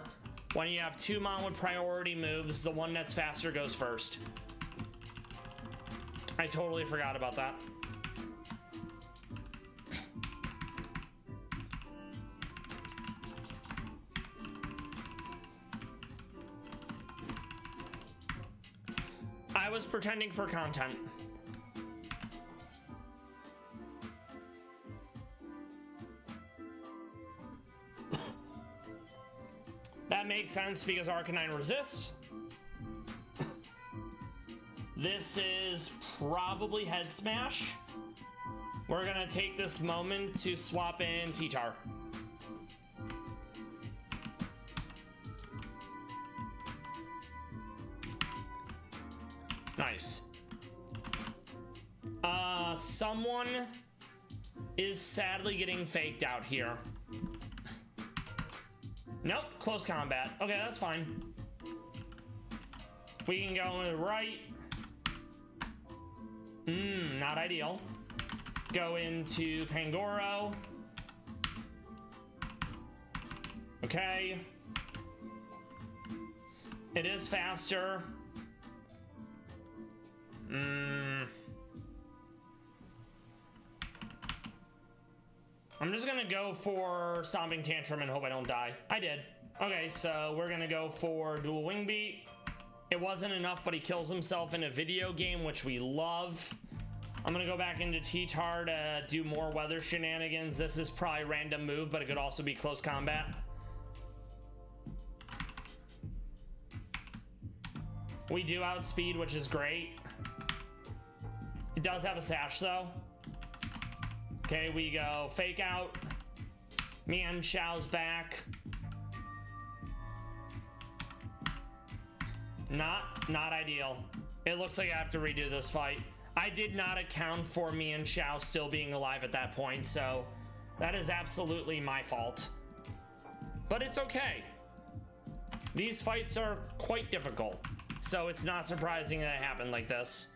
when you have 2 Mon with priority moves, the one that's faster goes first. I totally forgot about that. I was pretending for content. That makes sense because Arcanine resists. this is probably head smash. We're gonna take this moment to swap in T-Tar. Nice. Someone is sadly getting faked out here. Nope, close combat. Okay, that's fine. We can go in the right. Not ideal. Go into Pangoro. Okay. It is faster. I'm just gonna go for Stomping Tantrum and hope I don't die. I did. Okay, so we're gonna go for Dual Wing Beat. It wasn't enough, but he kills himself in a video game, which we love. I'm gonna go back into T-Tar to do more weather shenanigans. This is probably random move, but it could also be close combat. We do outspeed, which is great. It does have a sash though. Okay, we go fake out. Meownwell's back. Not ideal. It looks like I have to redo this fight. I did not account for Meownwell still being alive at that point, so that is absolutely my fault. But it's okay. These fights are quite difficult, so it's not surprising that it happened like this.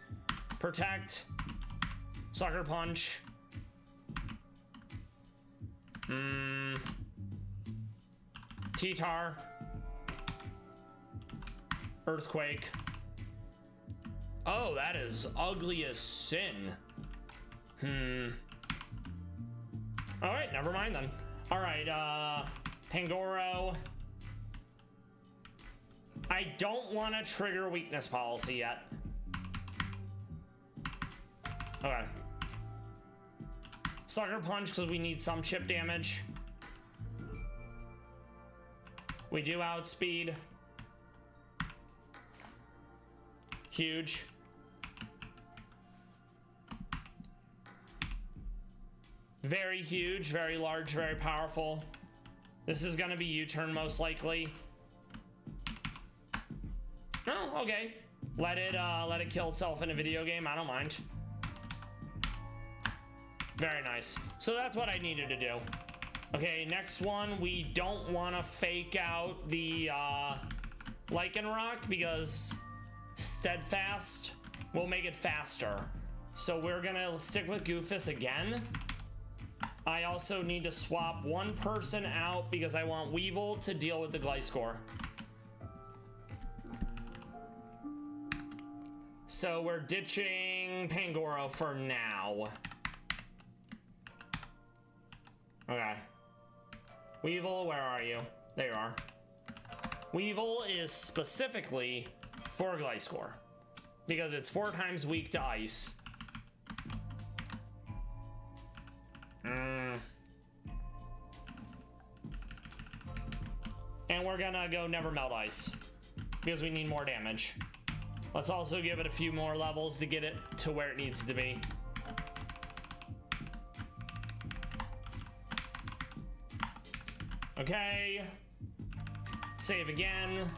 Protect. Sucker Punch. T-Tar. Earthquake. Oh, that is ugly as sin. Alright, never mind then. Alright, Pangoro. I don't want to trigger weakness policy yet. Okay. Sucker Punch because we need some chip damage. We do outspeed. Huge. Very huge, very large, very powerful. This is gonna be U-turn most likely. Oh, okay. Let it kill itself in a video game. I don't mind. Very nice. So that's what I needed to do. Okay, next one. We don't want to fake out the Lycanroc because Steadfast will make it faster. So we're gonna stick with Goofus again. I also need to swap one person out because I want Weevil to deal with the Gliscor. So we're ditching Pangoro for now. Okay. Weevil, where are you? There you are. Weevil is specifically for Gliscor because it's 4 times weak to ice. And we're gonna go Never Melt Ice because we need more damage. Let's also give it a few more levels to get it to where it needs to be. Okay. Save again.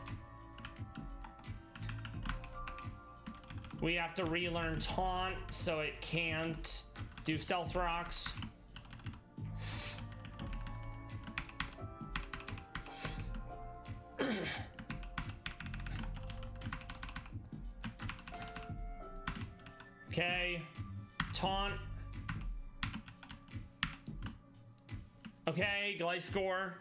We have to relearn Taunt so it can't do Stealth Rocks. Okay. Taunt. Okay, Gliscor.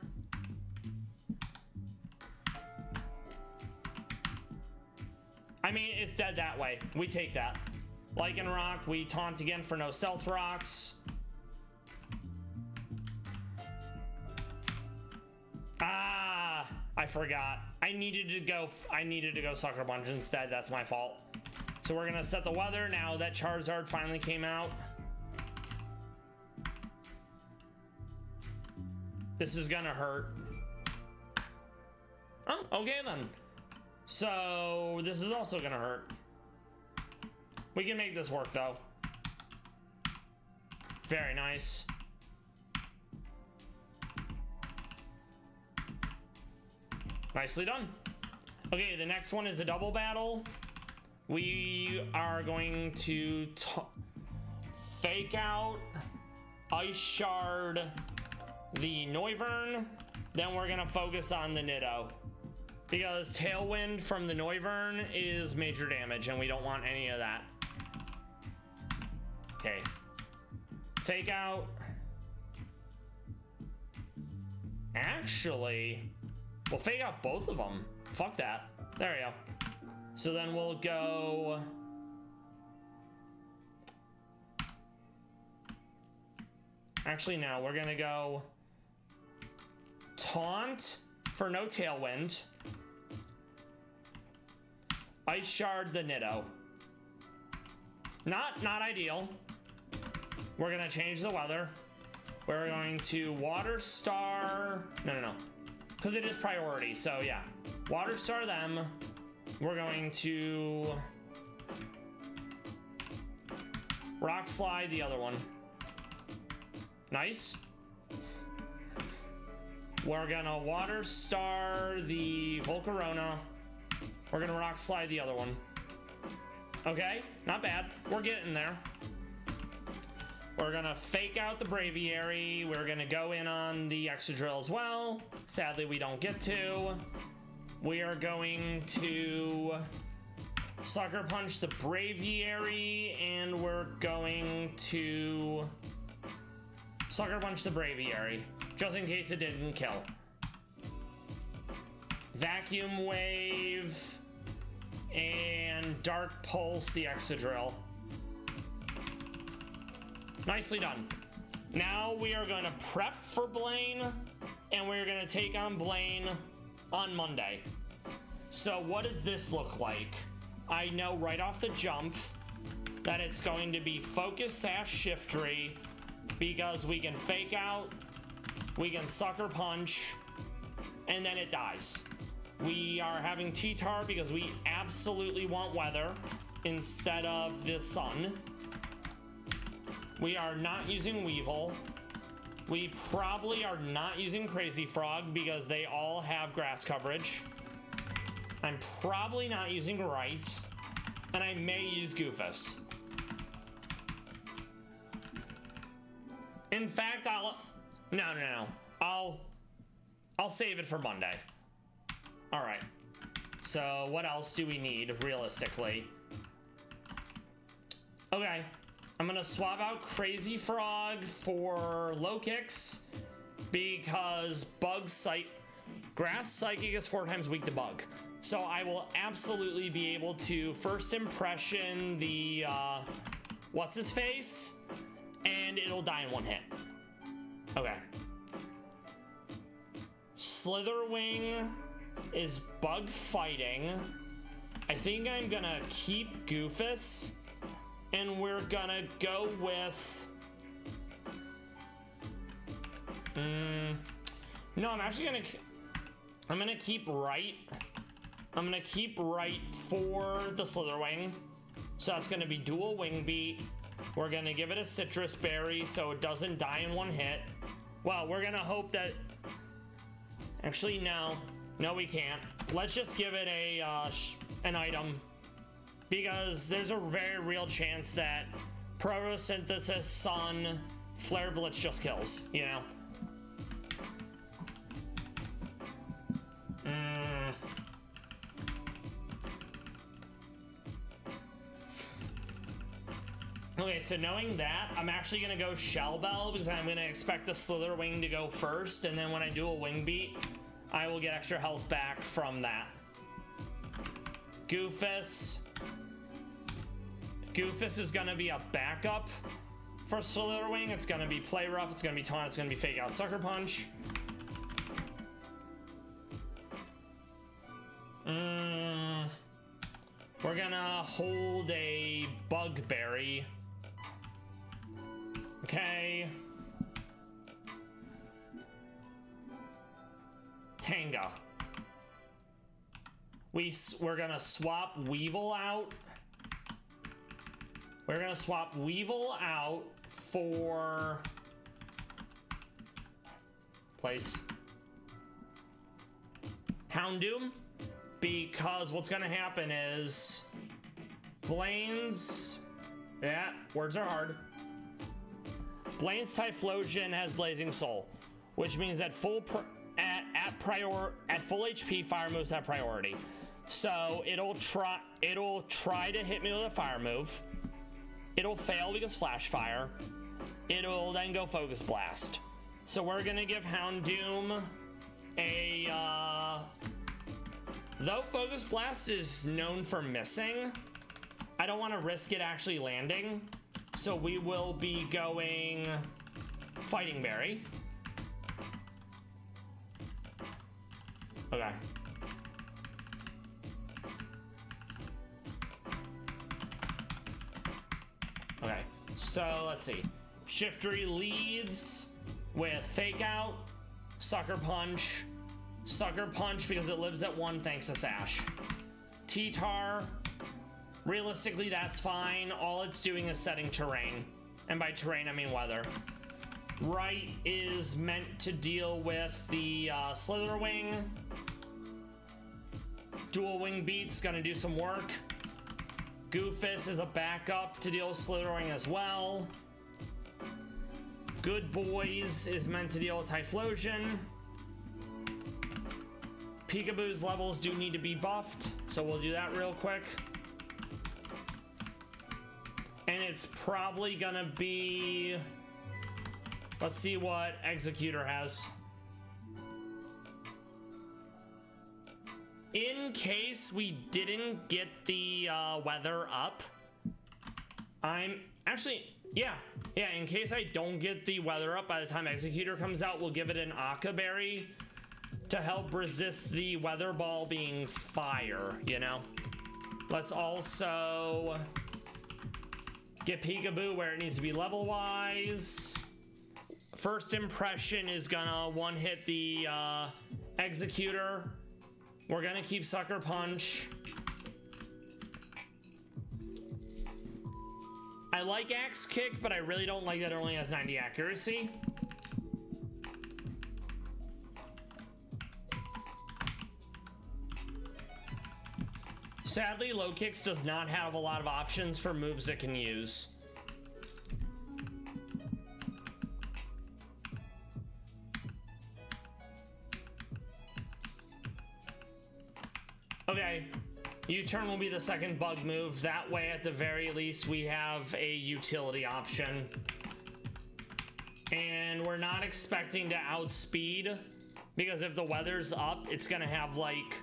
I mean, it's dead that way. We take that. Lycanroc, we taunt again for no Stealth Rocks. Ah, I forgot. I needed to go Sucker Punch instead. That's my fault. So we're gonna set the weather now that Charizard finally came out. This is gonna hurt. Oh, okay then. So this is also gonna hurt. We can make this work though. Very nice. Nicely done. Okay, the next one is a double battle. We are going to fake out, Ice Shard the Noivern. Then we're gonna focus on the Niddo, because Tailwind from the Noivern is major damage and we don't want any of that. Okay. Fake out. Actually, we'll fake out both of them. Fuck that. There we go. So then we'll go... Actually, no. We're gonna go... Taunt for no Tailwind. Ice Shard the Niddo. Not ideal. We're gonna change the weather. We're going to Water Star... No. Because it is priority, so yeah. Water Star them. We're going to Rock Slide the other one. Nice. We're gonna Water Star the Volcarona. We're gonna Rock Slide the other one. Okay, not bad. We're getting there. We're gonna fake out the Braviary. We're gonna go in on the Excadrill as well. Sadly, we don't get to. We are going to Sucker Punch the Braviary, and we're going to Sucker Punch the Braviary, just in case it didn't kill. Vacuum Wave and Dark Pulse the Excadrill. Nicely done. Now we are going to prep for Blaine, and we're going to take on Blaine on Monday. So what does this look like? I know right off the jump that it's going to be Focus Sash Shiftry, because we can fake out, we can Sucker Punch, and then it dies. We are having T-Tar because we absolutely want weather instead of the sun. We are not using Weevil. We probably are not using Crazy Frog because they all have grass coverage. I'm probably not using Right, and I may use Goofus. In fact, No. I'll save it for Monday. All right. So what else do we need realistically? Okay. I'm gonna swap out Crazy Frog for Low Kicks because Grass Psychic is 4 times weak to Bug. So I will absolutely be able to first impression the what's his face, and it'll die in 1 hit. Okay. Slitherwing is Bug fighting. I think I'm gonna keep Goofus. And we're gonna go with... No, I'm actually gonna... I'm gonna keep Right. I'm gonna keep Right for the Slitherwing. So that's gonna be dual Wing Beat. We're gonna give it a Citrus Berry so it doesn't die in 1 hit. Well, we're gonna hope that... Actually, no. No, we can't. Let's just give it a an item. Because there's a very real chance that Photosynthesis, Sun, Flare Blitz just kills, you know? Okay, so knowing that, I'm actually gonna go Shell Bell because I'm gonna expect the Slitherwing to go first, and then when I do a Wing Beat, I will get extra health back from that. Goofus is gonna be a backup for Slitherwing. It's gonna be Play Rough, it's gonna be Taunt, it's gonna be Fake Out Sucker Punch. We're gonna hold a Bugberry. Okay. Tanga. We're gonna swap Weevil out We're gonna swap Weevil out for place Houndoom, because what's gonna happen is Blaine's, yeah, words are hard. Blaine's Typhlosion has Blazing Soul, which means that at full HP, fire moves have priority. So it'll try to hit me with a fire move. It'll fail because Flash Fire. It'll then go Focus Blast. So we're gonna give Houndoom a though Focus Blast is known for missing, I don't want to risk it actually landing. So we will be going Fighting Berry. Okay. Okay, so let's see. Shiftry leads with Fake Out, Sucker Punch because it lives at 1 thanks to Sash. T-Tar, realistically that's fine. All it's doing is setting terrain. And by terrain I mean weather. Right is meant to deal with the Slitherwing. Dual Wing Beat's gonna do some work. Goofus is a backup to deal with Slitherwing as well. Good Boys is meant to deal with Typhlosion. Peekaboo's levels do need to be buffed, so we'll do that real quick. And it's probably gonna be... Let's see what Executor has. In case we didn't get the weather up, I'm actually, yeah, in case I don't get the weather up by the time Executor comes out, we'll give it an Aka Berry to help resist the weather ball being fire, you know? Let's also get Peekaboo where it needs to be level-wise. First Impression is gonna one-hit the Executor. We're gonna keep Sucker Punch. I like Axe Kick, but I really don't like that it only has 90 accuracy. Sadly, Low Kicks does not have a lot of options for moves it can use. Okay, U-turn will be the second bug move. That way, at the very least, we have a utility option. And we're not expecting to outspeed, because if the weather's up, it's gonna have like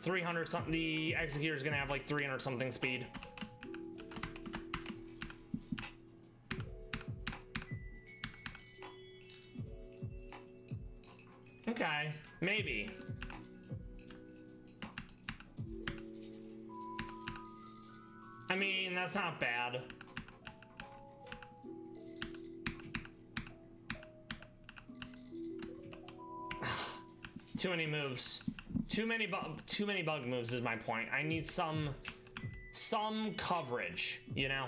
300 something. The Executor's gonna have like 300 something speed. Okay, maybe. I mean, that's not bad. Too many moves. Too many bug moves is my point. I need some coverage, you know?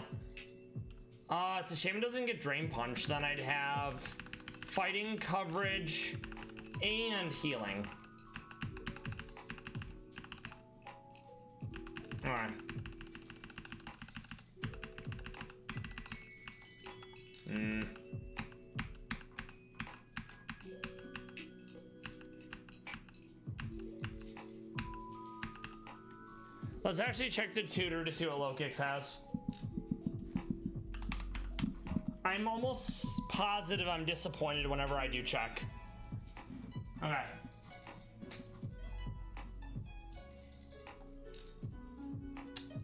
It's a shame it doesn't get Drain Punch. Then I'd have fighting coverage and healing. All right. Let's actually check the tutor to see what Low Kicks has. I'm almost positive I'm disappointed whenever I do check. Okay.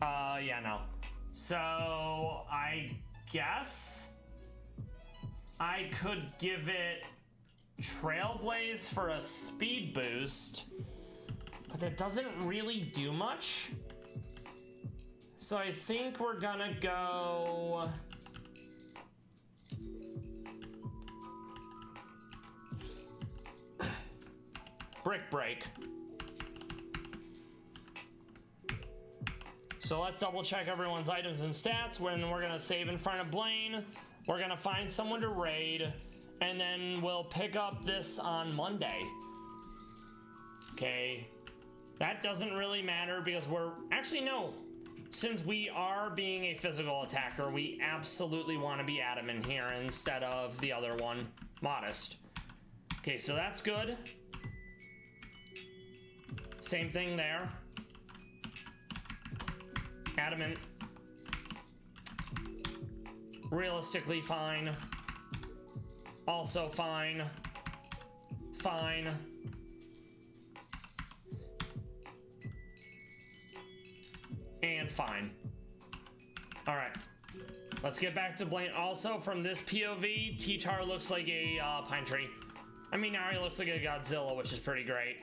Yeah, no. So, I guess I could give it Trailblaze for a speed boost, but that doesn't really do much. So I think we're gonna go... Brick Break. So let's double check everyone's items and stats. When we're gonna save in front of Blaine. We're gonna find someone to raid, and then we'll pick up this on Monday. Okay, that doesn't really matter because we're actually no. Since we are being a physical attacker, we absolutely want to be adamant here instead of the other one, modest. Okay, so that's good. Same thing there. Adamant. Realistically fine. Also fine. Fine. And fine. All right. Let's get back to Blaine. Also, from this POV, T-Tar looks like a pine tree. I mean, now he looks like a Godzilla, which is pretty great.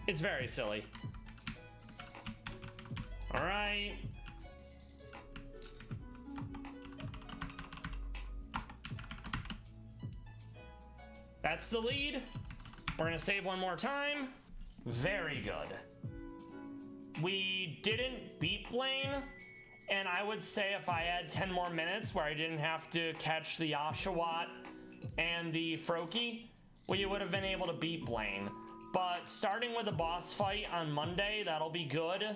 It's very silly. All right. That's the lead. We're gonna save one more time. Very good. We didn't beat Blaine, and I would say if I had 10 more minutes where I didn't have to catch the Oshawott and the Froakie, we would have been able to beat Blaine. But starting with a boss fight on Monday, that'll be good.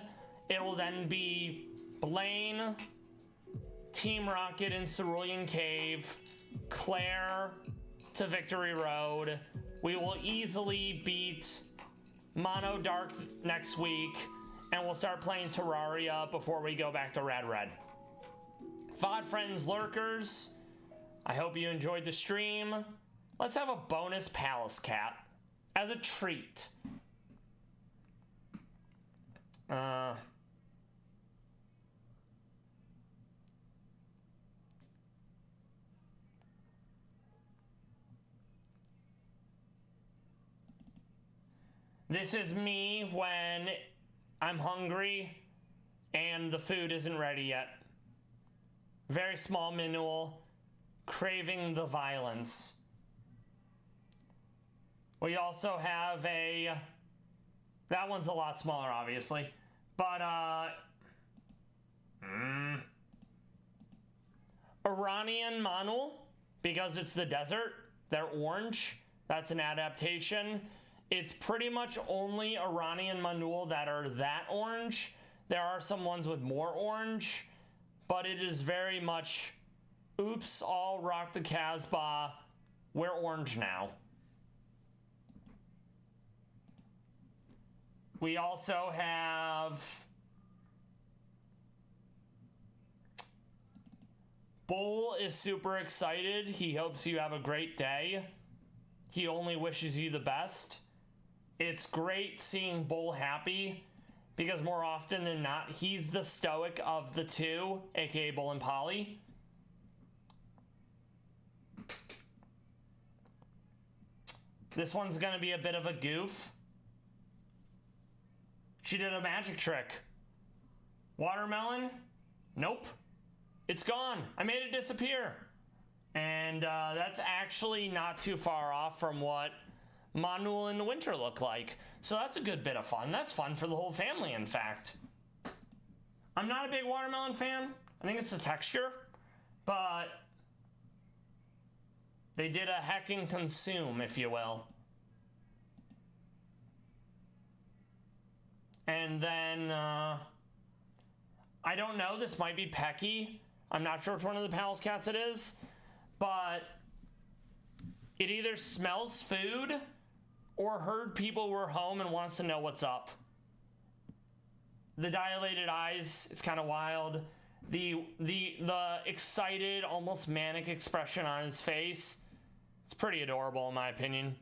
It will then be Blaine, Team Rocket in Cerulean Cave, Claire to Victory Road. We will easily beat Mono Dark next week, and we'll start playing Terraria before we go back to Rad Red. VOD friends, lurkers, I hope you enjoyed the stream. Let's have a bonus Pallas Cat as a treat. This is me when I'm hungry and the food isn't ready yet. Very small manual, craving the violence. We also have that one's a lot smaller, obviously, but Iranian Manul, because it's the desert, they're orange. That's an adaptation. It's pretty much only Iranian Manul that are that orange. There are some ones with more orange, but it is very much, oops, all rock the Casbah, we're orange now. We also have Bull is super excited. He hopes you have a great day. He only wishes you the best. It's great seeing Bull happy because more often than not, he's the stoic of the two, aka Bull and Polly. This one's gonna be a bit of a goof. She did a magic trick. Watermelon? Nope. It's gone. I made it disappear. And that's actually not too far off from what Manul in the winter look like. So that's a good bit of fun. That's fun for the whole family, in fact. I'm not a big watermelon fan. I think it's the texture. But they did a heckin' consume, if you will. And then, I don't know, this might be Pecky. I'm not sure which one of the Pallas Cats it is. But it either smells food or heard people were home and wants to know what's up. The dilated eyes, it's kind of wild. The excited, almost manic expression on its face, it's pretty adorable in my opinion.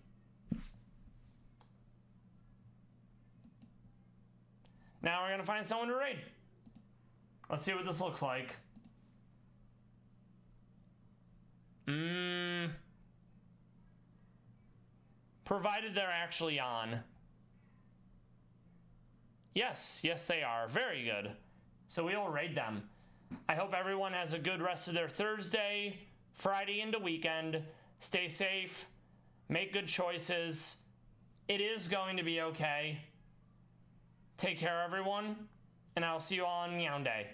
Now we're gonna find someone to raid. Let's see what this looks like. Provided they're actually on. Yes, they are. Very good. So we will raid them. I hope everyone has a good rest of their Thursday, Friday into weekend. Stay safe. Make good choices. It is going to be okay. Take care, everyone, and I'll see you on Meown Day.